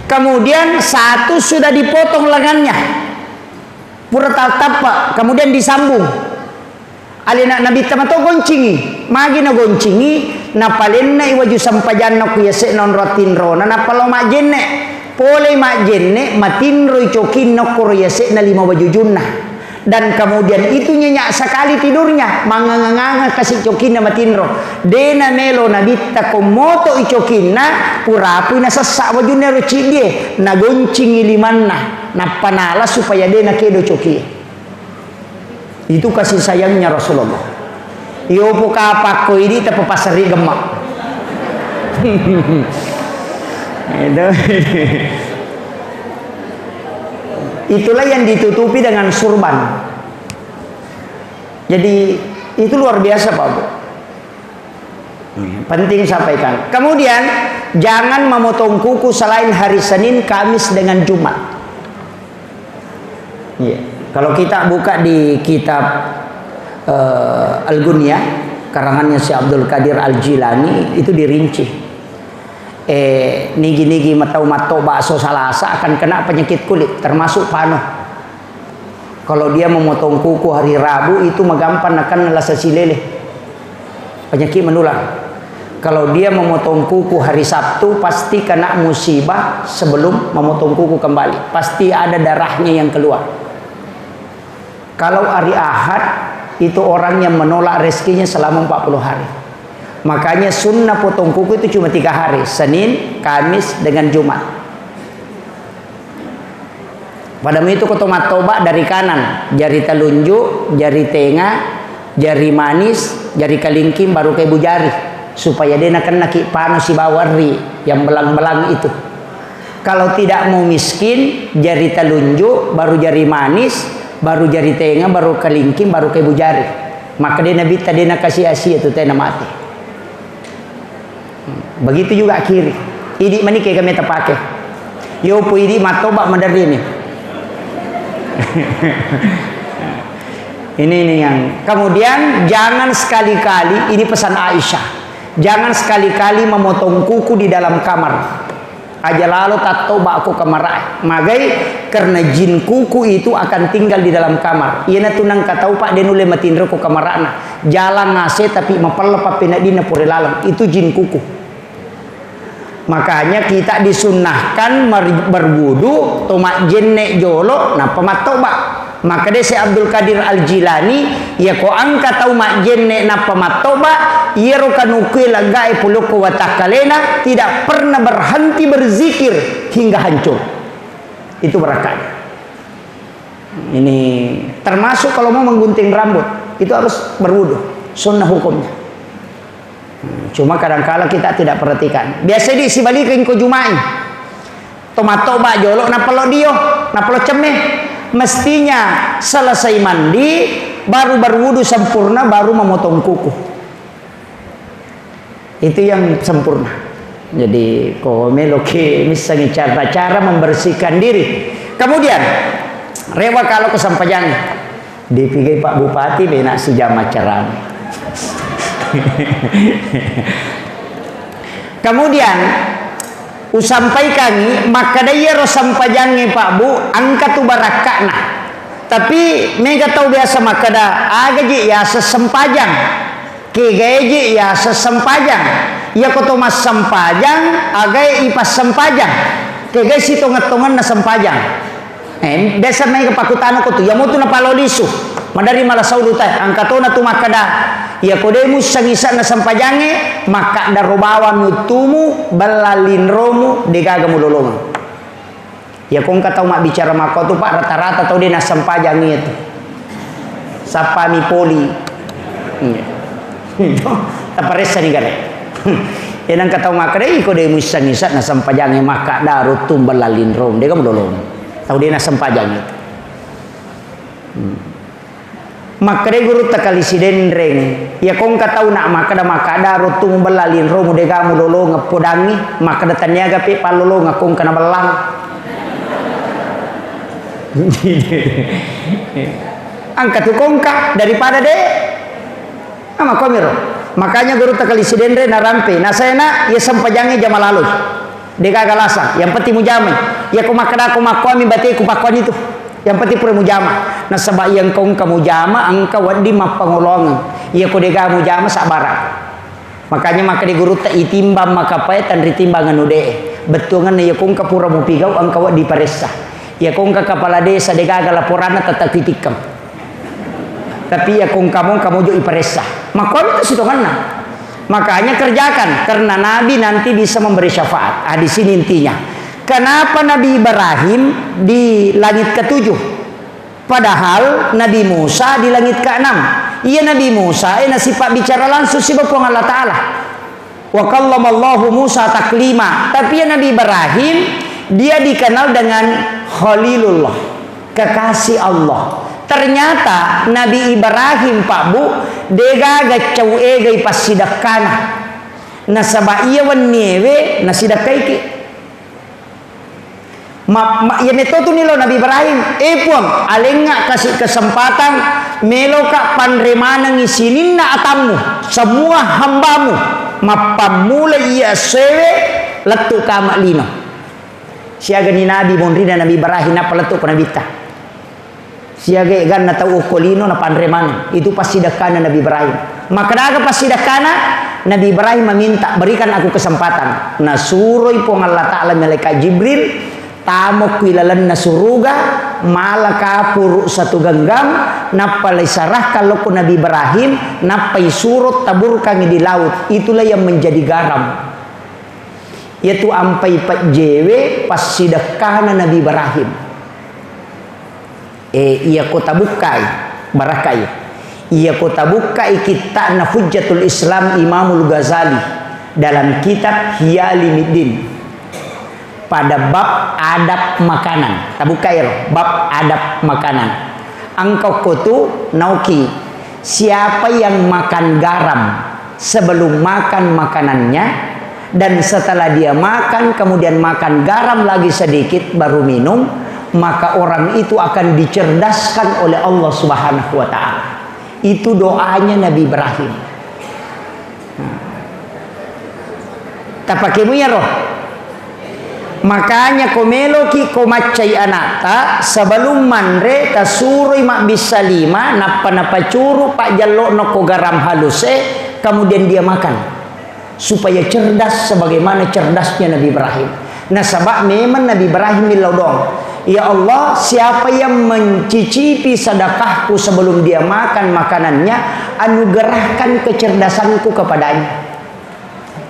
Kemudian 1 sudah dipotong lengannya pura tapa kemudian disambung. Alina nabi tamato goncingi magi na goncingi na palenna iwaju sampajanna ku yase non rotinro na napalo majenne pole majenne matinro icokin no kor yase na 5 wajujunna Dan kemudian itu nyenyak sekali tidurnya, manganga kasih cokinna matinro. Dena melo na bitta komoto icokinna purapu na sesak wajunnya ruci dia na goncing ilimanna na panala supaya dena kedo coki. Itu kasih sayangnya Rasulullah. Yo puka pakko ini tapi pasari gemak. Itulah yang ditutupi dengan surban. Jadi itu luar biasa Pak Bu. Penting sampaikan. Kemudian jangan memotong kuku selain hari Senin, Kamis dengan Jumat. Ya. Kalau kita buka di kitab Al-Ghunyah karangannya si Abdul Qadir Al-Jilani itu dirinci. Nigi-nigi matau-matau bakso salasa akan kena penyakit kulit termasuk pano. Kalau dia memotong kuku hari Rabu itu magampang akan lasa silele, penyakit menular. Kalau dia memotong kuku hari Sabtu pasti kena musibah sebelum memotong kuku kembali, pasti ada darahnya yang keluar. Kalau hari Ahad itu orang yang menolak rezekinya selama 40 hari. Makanya sunnah potong kuku itu cuma 3 hari, Senin, Kamis dengan Jumat. Padamu itu kotomat tobat dari kanan, jari telunjuk, jari tengah, jari manis, jari kelingking, baru ke ibu jari, supaya dia nak kena ki panu si bawari yang belang-belang itu. Kalau tidak mau miskin, jari telunjuk, baru jari manis, baru jari tengah, baru kelingking, baru ke ibu jari. Maka dia nabi tadi nak kasih asia itu tena mati. Begitu juga kiri. Idi mani kayak kami terpakai. Yo pu idi matobak mandari ini. Ini yang. Kemudian jangan sekali-kali, ini pesan Aisyah. Jangan sekali-kali memotong kuku di dalam kamar. Aja lalu tato aku kamar. Magai karena jin kuku itu akan tinggal di dalam kamar. Ia tunang katau pak denule matinro ku kamarana. Jalan ngase tapi mapalepa pinadina pore lalang. Itu jin kuku. Makanya kita disunnahkan berwudu tomak jenne jolo na pamatoba. Maka dia si Abdul Qadir Al-Jilani ya ko angka tau mak jenne na pamatoba ia rokanukui lagai puluku watakalena tidak pernah berhenti berzikir hingga hancur. Itu berakanya. Ini termasuk kalau mau menggunting rambut itu harus berwudu, sunnah hukumnya. Cuma kadang-kala kita tidak perhatikan. Biasa di si balikin ko jumai. Tomato ba jolok na pelo dio, na pelo cemeh. Mestinya selesai mandi baru berwudu sempurna baru memotong kuku. Itu yang sempurna. Jadi komeloke misalnya cara-cara membersihkan diri. Kemudian rewa kalau kesampaian dipikir Pak Bupati benak si jamaah ceramah. Kemudian usampai kami maka daya rosampajange Pak Bu angkat tu barakakna tapi mega tahu biasa maka dah agaji ya sesempajang kegaji ya sesempajang ya koto mas sempajang agai ipas sempajang kegai si tongat-tongan na sempajang biasa mega pakutano ko tu ya mutu na palolisu madari malah saulutai angkatona tu maka dah ya kodemu sangisan na sampajange maka darobawa mutumu balalin romu degaga mulolongan. Ya kong katau mak bicara mako tu Pak rata-rata tau dia na sampajange itu. Sapami poli. Taparesa ni gale. Yang katau maka dei kodemu sangisan na sampajange maka darutum balalin rom dega mulolongan. Tau dia na sampajange itu. Maka de guru takali sidendreng ya kong katau nak maka da rotung belalin romu de gamu lolo ngapodangi maka da tanyaga pe palolo ngakong kana belang. Angkat kongka daripada de ama komiro. Makanya guru takali sidendre na rampe na saya nak ya sampajange jama lalu de gagalasa yang penting mujame ya kumakada kumakwami bati kupakwan itu. Yang penting pura mujama. Nah sebab yang kong kamu jama angka wadi mapangolongan. Ia kodega mujama sabara. Makanya maka di guru tak itimbang maka paitan ritimbangan ude. Betungan ia kong kapura mupigau angka wadi paresa. Ia kong ka kepala desa dega laporan tetap titikam. Tapi ya kung kamu jo iparesa. Maka itu sitonganna. Makanya kerjakan karena Nabi nanti bisa memberi syafaat. Di sini intinya. Kenapa Nabi Ibrahim di langit ke-7? Padahal Nabi Musa di langit ke-6. Iya Nabi Musa sifat bicara langsung si Bapa Allah Ta'ala. Wa kallamallahu Musa taklima. Tapi ya Nabi Ibrahim dia dikenal dengan Khalilullah, kekasih Allah. Ternyata Nabi Ibrahim Pak Bu dega gacau egai pasidakana nasaba iya waniewe nasidakai ki ya metodu nilo Nabi Ibrahim puang alenga kasih kesempatan meloka panremana ngisininna atamu semua hambamu mapamula iya sewe letu kama lino siaga ni Nabi monrina Nabi Ibrahim apa letu ko Nabi ta siaga gan na tau kolino na panremana itu pasti dakana Nabi Ibrahim. Maka daga pasti dakana Nabi Ibrahim meminta berikan aku kesempatan. Nasuroi pong Allah Ta'ala malaikat Jibril tamok wilalan nasuruga malaka puru satu genggam napalay sarah kalau ko Nabi Ibrahim napay surut tabur kami di laut. Itulah yang menjadi garam. Yaitu ampai pat jewe pasti dakana Nabi Ibrahim. Ia kota bukai barakai ia kota bukai kita na Hujjatul Islam Imamul Ghazali dalam kitab Hiyalimuddin pada bab adab makanan tabukai bab adab makanan angkau kutu nauki siapa yang makan garam sebelum makan makanannya dan setelah dia makan kemudian makan garam lagi sedikit baru minum, maka orang itu akan dicerdaskan oleh Allah Subhanahu wa Ta'ala. Itu doanya Nabi Ibrahim. Tapakemu ya roh. Makanya komelo ki komacai anata sebelum manre tasuri mak bisa lima napa curu pak jallo no ko garam haluse kemudian dia makan supaya cerdas sebagaimana cerdasnya Nabi Ibrahim. Nah sebab memang Nabi Ibrahim dong. Ya Allah, siapa yang mencicipi sedekahku sebelum dia makan makanannya, anugerahkan kecerdasanku kepadanya.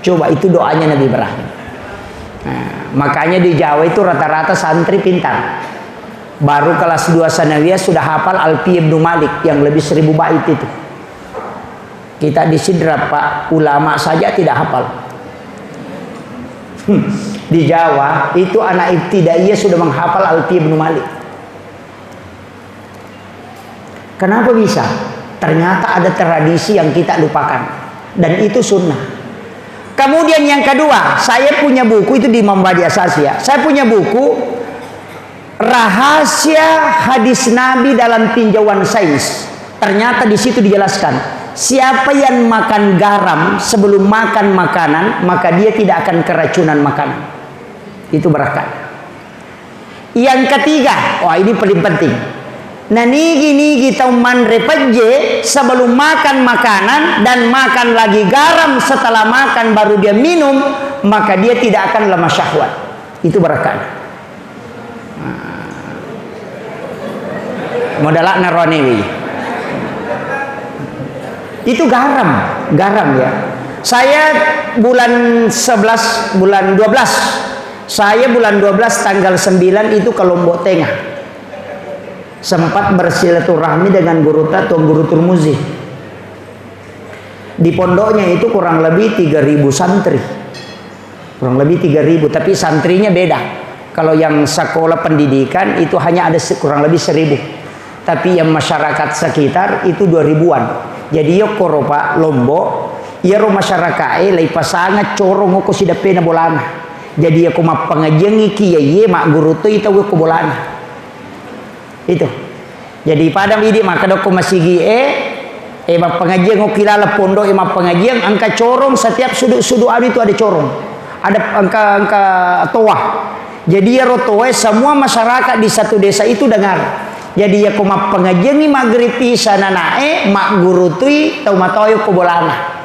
Coba itu doanya Nabi Ibrahim. Nah, makanya di Jawa itu rata-rata santri pintar. Baru kelas 2 sanawiyah sudah hafal Alfiyah Ibnu Malik yang lebih 1000 bait itu. Kita di Sidrap Pak, ulama saja tidak hafal. Di Jawa itu anak ibtidaiyah sudah menghafal Alfiyah Ibnu Malik. Kenapa bisa? Ternyata ada tradisi yang kita lupakan dan itu sunnah. Kemudian yang kedua, saya punya buku itu di Imam Badi Asasi ya. Saya punya buku Rahasia Hadis Nabi dalam Tinjauan Sains. Ternyata di situ dijelaskan siapa yang makan garam sebelum makan makanan maka dia tidak akan keracunan makanan. Itu berkah. Yang ketiga, wah ini paling penting. Nah nigi tauman repaje sebelum makan makanan dan makan lagi garam setelah makan baru dia minum maka dia tidak akan lemah syahwat. Itu berkah. Modalak naronewi. Itu garam ya. Saya bulan 11, bulan 12. Saya bulan 12 tanggal 9 itu ke Lombok Tengah. Sempat bersilaturahmi dengan guru Tuan Guru Turmuzi. Di pondoknya itu kurang lebih 3000 santri. Kurang lebih 3000, tapi santrinya beda. Kalau yang sekolah pendidikan itu hanya ada kurang lebih 1000. Tapi yang masyarakat sekitar itu 2000-an. Jadi yo koro Pak Lombok, ya ro masyarakat lai pasangat corong ko si dapena bolana. Jadi aku mah pengajengi kiai mak guru tu itu ko bolana. Itu. Jadi pada idi maka dok masih mak pengajian ko kilala pondok mak pengajian angka corong setiap sudut-sudut itu ada corong. Ada angka toah. Jadi ya ro toah semua masyarakat di satu desa itu dengar. Jadi ya kuma pengajian ni maghrib sana nae mak guru tui tau matoyo ko bolana.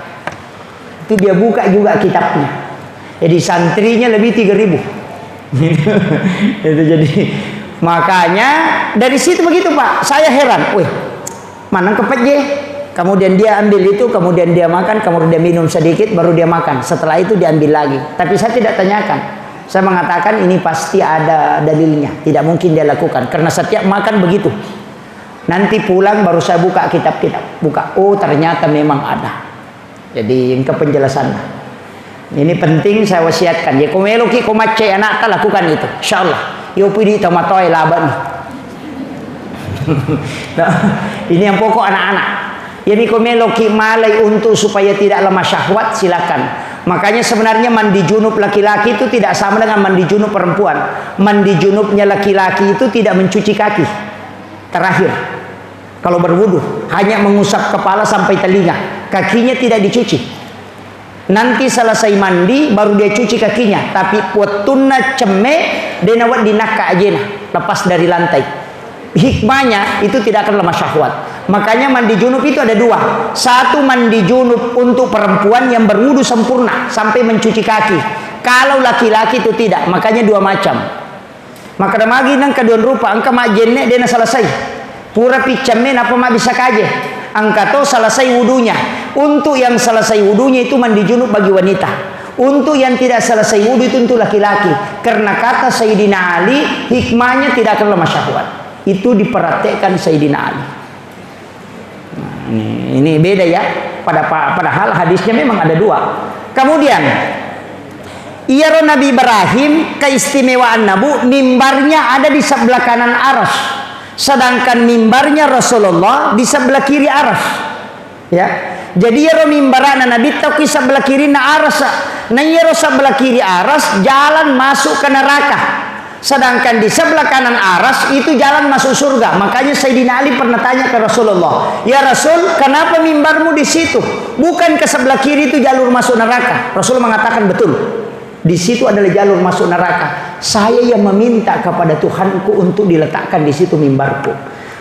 Itu dia buka juga kitabnya. Jadi santrinya lebih 3000. Itu jadi makanya dari situ begitu Pak. Saya heran, wih Mana kepet je. Kemudian dia ambil itu, kemudian dia makan, kemudian dia minum sedikit, baru dia makan. Setelah itu dia ambil lagi. Tapi saya tidak tanyakan. Saya mengatakan ini pasti ada dalilnya. Tidak mungkin dia lakukan. Karena setiap makan begitu. Nanti pulang baru saya buka kitab-kitab. Buka. Oh ternyata memang ada. Jadi ke penjelasannya. Ini penting saya wasiatkan. Ya komeloki komace anak tak lakukan itu. InsyaAllah. Yo pidi tomatoi laban. Ini yang pokok anak-anak. Yani komeloki malai untuk supaya tidak lemah syahwat, silakan. Makanya sebenarnya mandi junub laki-laki itu tidak sama dengan mandi junub perempuan. Mandi junubnya laki-laki itu tidak mencuci kaki. Terakhir, kalau berwudu hanya mengusap kepala sampai telinga, kakinya tidak dicuci. Nanti selesai mandi baru dia cuci kakinya. Tapi watunna ceme denawat dinaka ajena, lepas dari lantai. Hikmahnya itu tidak akan lemah syahwat. Makanya mandi junub itu ada dua. Satu mandi junub untuk perempuan yang berwudu sempurna sampai mencuci kaki. Kalau laki-laki itu tidak, makanya dua macam. Maka magi nang kaduan rupa angka mak jenne dena selesai. Pura picamme apa mak bisa kaje. Angka to selesai wudunya. Untuk yang selesai wudunya itu mandi junub bagi wanita. Untuk yang tidak selesai wudu itu untuk laki-laki. Karena kata Sayyidina Ali, hikmahnya tidak akan lemah syahwat. Itu diperhatikan Sayyidina Ali. Ini beda ya. Padahal hadisnya memang ada dua. Kemudian iya Nabi Ibrahim keistimewaan Nabi, mimbarnya ada di sebelah kanan aras, sedangkan mimbarnya Rasulullah di sebelah kiri aras. Ya, jadi ya mimbarana Nabi tahu sebelah kiri na aras, nah ya sebelah kiri aras jalan masuk ke neraka. Sedangkan di sebelah kanan aras itu jalan masuk surga. Makanya Sayyidina Ali pernah tanya ke Rasulullah, ya Rasul, kenapa mimbarmu di situ? Bukan ke sebelah kiri itu jalur masuk neraka? Rasul mengatakan betul. Di situ adalah jalur masuk neraka. Saya yang meminta kepada Tuhanku untuk diletakkan di situ mimbarku.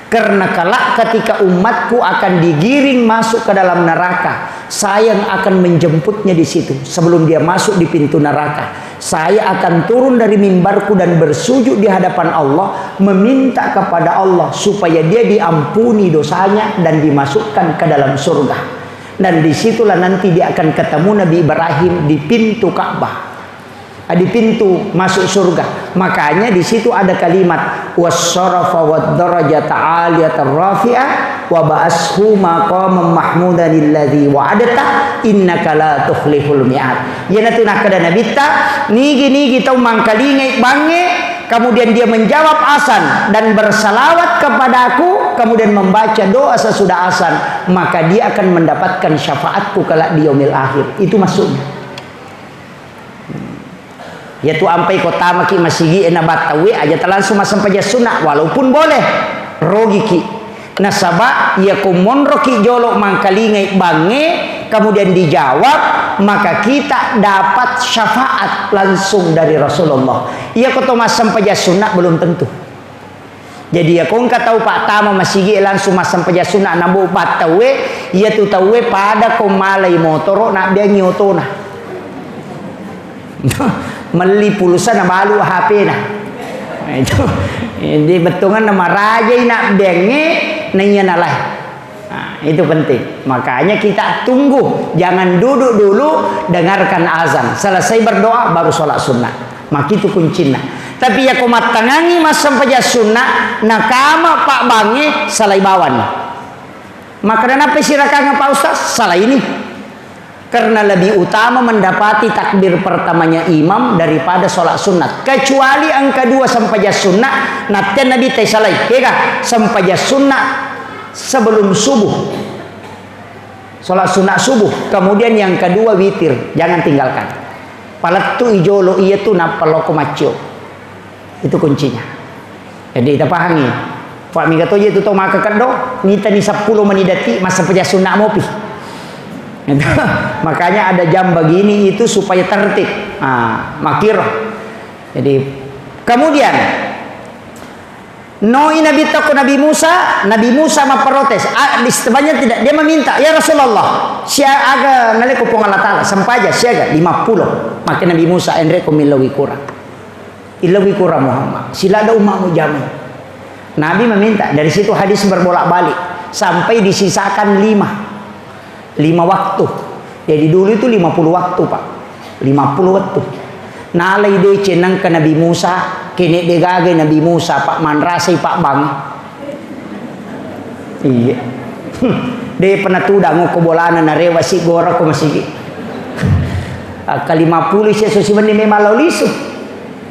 Karena kelak ketika umatku akan digiring masuk ke dalam neraka, saya yang akan menjemputnya di situ. Sebelum dia masuk di pintu neraka, saya akan turun dari mimbarku dan bersujud di hadapan Allah, meminta kepada Allah supaya dia diampuni dosanya dan dimasukkan ke dalam surga. Dan disitulah nanti dia akan ketemu Nabi Ibrahim di pintu Ka'bah, di pintu masuk surga. Makanya di situ ada kalimat wassarafa wad-darajata 'aliyatar rafi'ah wa ba'ashu maqaman mahmudan alladzi wa'adta innaka la tukhliful mi'ad. Yana tunah kada nabita nigi tau mangkalingai bange, kemudian dia menjawab azan dan bersalawat kepadaku, kemudian membaca doa sesudah azan, maka dia akan mendapatkan syafaatku kelak di yaumil akhir. Itu maksudnya. Yaitu ampai kota maki masigi ena batawi aja langsung masam paja sunnah walaupun boleh rogi ki nasaba ya kumon roki jolok mangkalingai bange, kemudian dijawab, maka kita dapat syafaat langsung dari Rasulullah. Ya kota masam paja sunnah belum tentu. Jadi ya kau nggak tahu Pak Tama masigi langsung masam paja sunnah nabu batawi ya tu tawe pada kau malai motor nak dia nyotona. Meli pulsa na balu HP na itu di betungan nama raja nak denge nanya nalai. Nah, itu penting. Makanya kita tunggu, jangan duduk dulu dengarkan azan, selesai berdoa baru sholat sunnah. Maka itu kuncinya. Tapi ya komat tangangi masam paja sunnah nakama Pak Bange salai bawan. Maka kenapa sirakanya Pak Ustaz salah ini? Karena lebih utama mendapati takbir pertamanya imam daripada sholat sunat. Kecuali angka dua sampaja sunat, nanti Nabi tesalai, ya sampaja sunat sebelum subuh, sholat sunat subuh. Kemudian yang kedua witir, jangan tinggalkan. Palatu ijolo iya tu napaloko macio, itu kuncinya. Jadi kita pahami. Pak Migato itu tahu maka kado, nita ni 10 menidati masa sampaja sunat mopi. Makanya ada jam begini itu supaya tertib. Makir. Jadi kemudian Noi Nabi takut Nabi Musa memprotes. Sebenarnya tidak, dia meminta, ya Rasulullah, siaga naleku pong Allah Ta'ala sampaja siaga 50. Maka Nabi Musa enreko milawi kurang. Ilawi kurang Muhammad. Sila ada umatmu jamu. Nabi meminta, dari situ hadis berbolak-balik. sampai disisakan 5 waktu. Jadi dulu itu 50 waktu Pak, 50 waktu. Nalai de cenang ke Nabi Musa, kene de gage Nabi Musa Pak manrasai Pak Bang. Iya. De pernah tudang ko bolana na rewa si gora ko masigi. Ka 50 sia so si bani memang laulisu.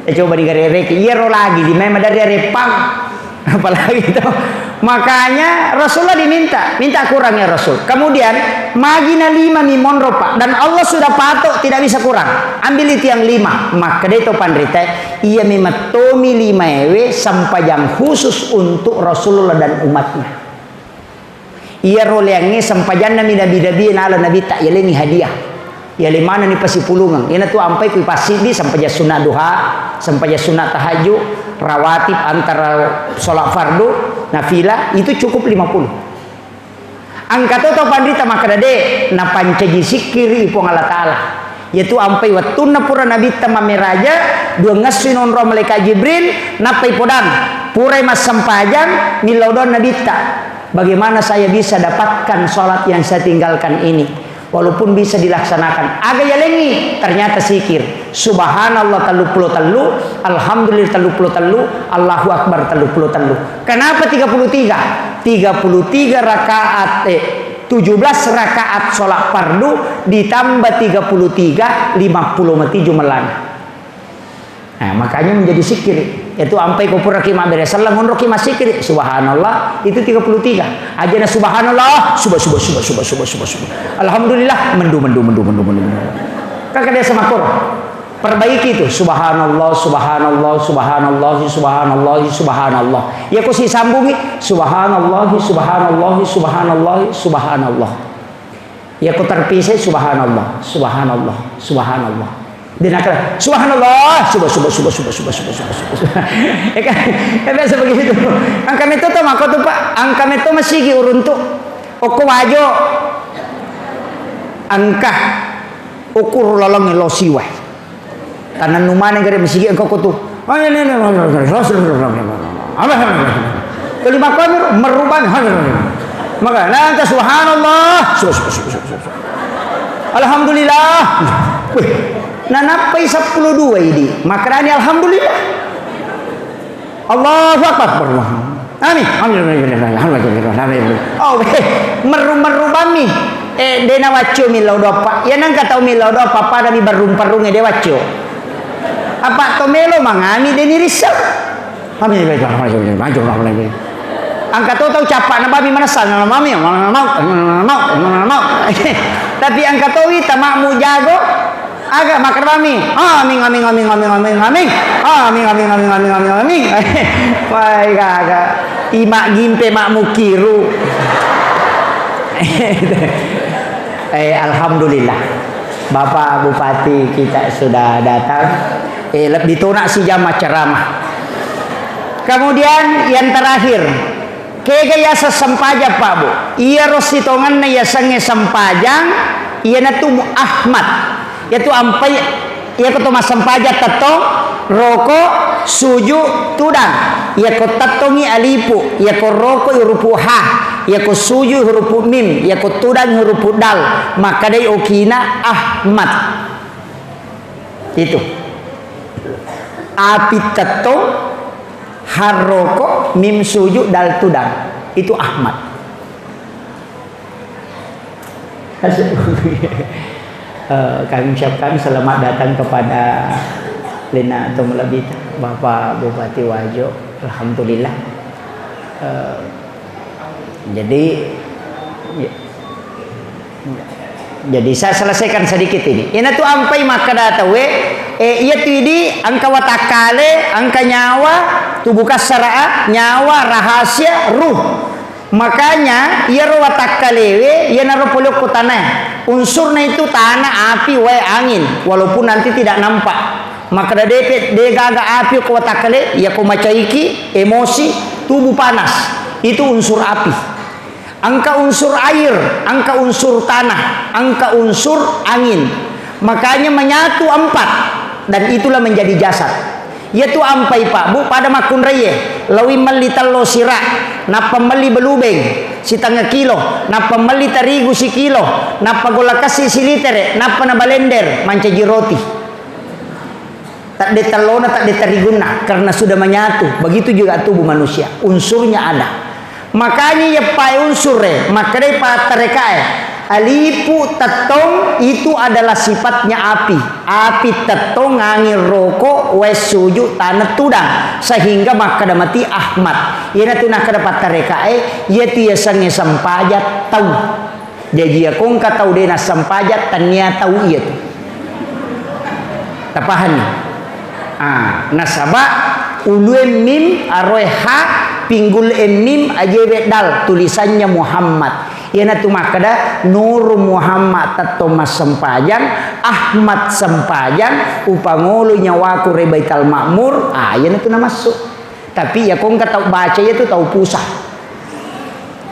Coba digarereki, iya ro lagi di memang dari repang. Apalagi itu. Makanya Rasulullah minta kurangnya Rasul. Kemudian magina 5 mimonro Pak, dan Allah sudah patok tidak bisa kurang. Ambil itu yang 5. Maka itu pandrita ia mematomi 5 ewe sampajang khusus untuk Rasulullah dan umatnya. Ia roleangnya sampajan nabi ala nabi tak yalengi hadiah. Ya limana ni pasi pulungan. Ina tu ampai ku pasi di sampai sunat duha, sampai sunat tahajud, rawatib antara solat fardu, nafilah itu cukup 50. Angkat tu pandita maka dade na pancaji sikiri ipong Allah Taala. Yaitu ampai watuna pura nabi tamame raja dua ngasinon ro malaikat Jibril napai podan purai mas sampajang milaudon nabi tak. Bagaimana saya bisa dapatkan sholat yang saya tinggalkan ini? Walaupun bisa dilaksanakan. Agak yalengi. Ternyata zikir. Subhanallah talu puluh talu. Alhamdulillah talu puluh talu. Allahu Akbar talu puluh talu. Kenapa 33? 33 rakaat 17 rakaat sholat fardu ditambah 33 50 mati jumelan. Nah, makanya menjadi zikir. Itu ampai kupur rakimah beresalah ngon rakimah zikir subhanallah itu 33. Ajana subhanallah subah. Alhamdulillah mendu. Kakak dia semakur. Perbaiki itu subhanallah. Ya kau si sambungi subhanallah. Ya kau terpisah subhanallah. Dinakal subhanallah subah. Ya kan biasa begitu. Angka meto to mako tu Pak, angka meto masih gi uruntu oko wajo angka ukur lolong elosi wae tanan numane gare masih gi engko tu kelima kali merubah maka nanti subhanallah alhamdulillah nah napai 12 ini makrani alhamdulillah Allahu Akbar amin oh merubami dena waco milau dopa ya nang katau milau dopa pada mi barum-parunge de waco apa to melo mangami deni risau amin angka tahu capak na babi manasal na mami mau tapi angka tahu tamakmu jago agak makar mami amin wah agak imak gimpe makmu kiru alhamdulillah Bapak Bupati kita sudah datang lebih tunak si jam ceramah. Kemudian yang terakhir kega ya sesampaja Pak Bu iya rositongan na ya sange sampajang iya natu Ahmad yaitu ampai iya ko mas sampaja tato roko suju tudang iya ko tatongi alipu iya ko roko hurupu ha iya ko suju hurupu mim iya ko tudang hurupu dal maka dai okina Ahmad itu api tato harroko mim suju dal tudang itu Ahmad. Kami ucapkan selamat datang kepada Lena atau Melabita Bapak Bupati Wajo. Alhamdulillah. Jadi saya selesaikan sedikit ini. Ini tuh ampai maka datawe iya tu ini angka watakale angka nyawa tubuh kasara nyawa rahasia ruh makanya ia ro watakalewe ia naro polok ko tanah unsurnya itu tanah api wae angin walaupun nanti tidak nampak maka depet gaga api ko watakale ia ko macaiki emosi tubuh panas itu unsur api angka unsur air angka unsur tanah angka unsur angin makanya menyatu 4 dan itulah menjadi jasad yaitu ampai Pak Bu pada makun reye lawi melital lo sira napa meli belubeng si tengah kilo, napa meli terigu si kilo, napa gola kasih si liter, napa na balender mancaji roti. Tak detalona, tak detariguna, karena sudah menyatu. Begitu juga tubuh manusia, unsurnya ada. Makanya ya pai unsur maka dai pa tarekae. Alipu tetong itu adalah sifatnya api. Api tetong ngangin rokok wes suju tanah tudang sehingga maka mati Ahmad. Ia tu nak dapat tarekae, ia tu ya sange sampajat tahu. Jadi ya kong ka tahu dena sampajat tanya tahu ia tu. Tapahan ni. Nasaba uluen mim aroe ha pinggul mim ajebe dal tulisannya Muhammad. Yana tu makada Nur Muhammad tato mas sempajang Ahmad sempajang upangulu nyawaku rebaital makmur. Yana tu nama masuk. Tapi ya kong tahu baca ya tu tahu pusat.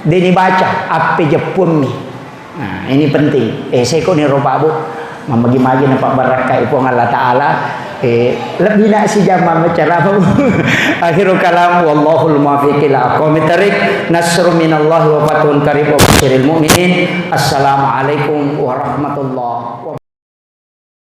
Deni baca apa Jepun ni. Nah ini penting. Saya kok ni roba bu. Membagi-bagi nampak barakah ibu Allah Ta'ala. Lebih nak si jamaah bicara akhirul kalam wallahul muwaffiq ila aqwamit thariq. Nasrun minallahi wa fathun qarib wa basyiril mu'minin. Assalamualaikum warahmatullahi wabarakatuh.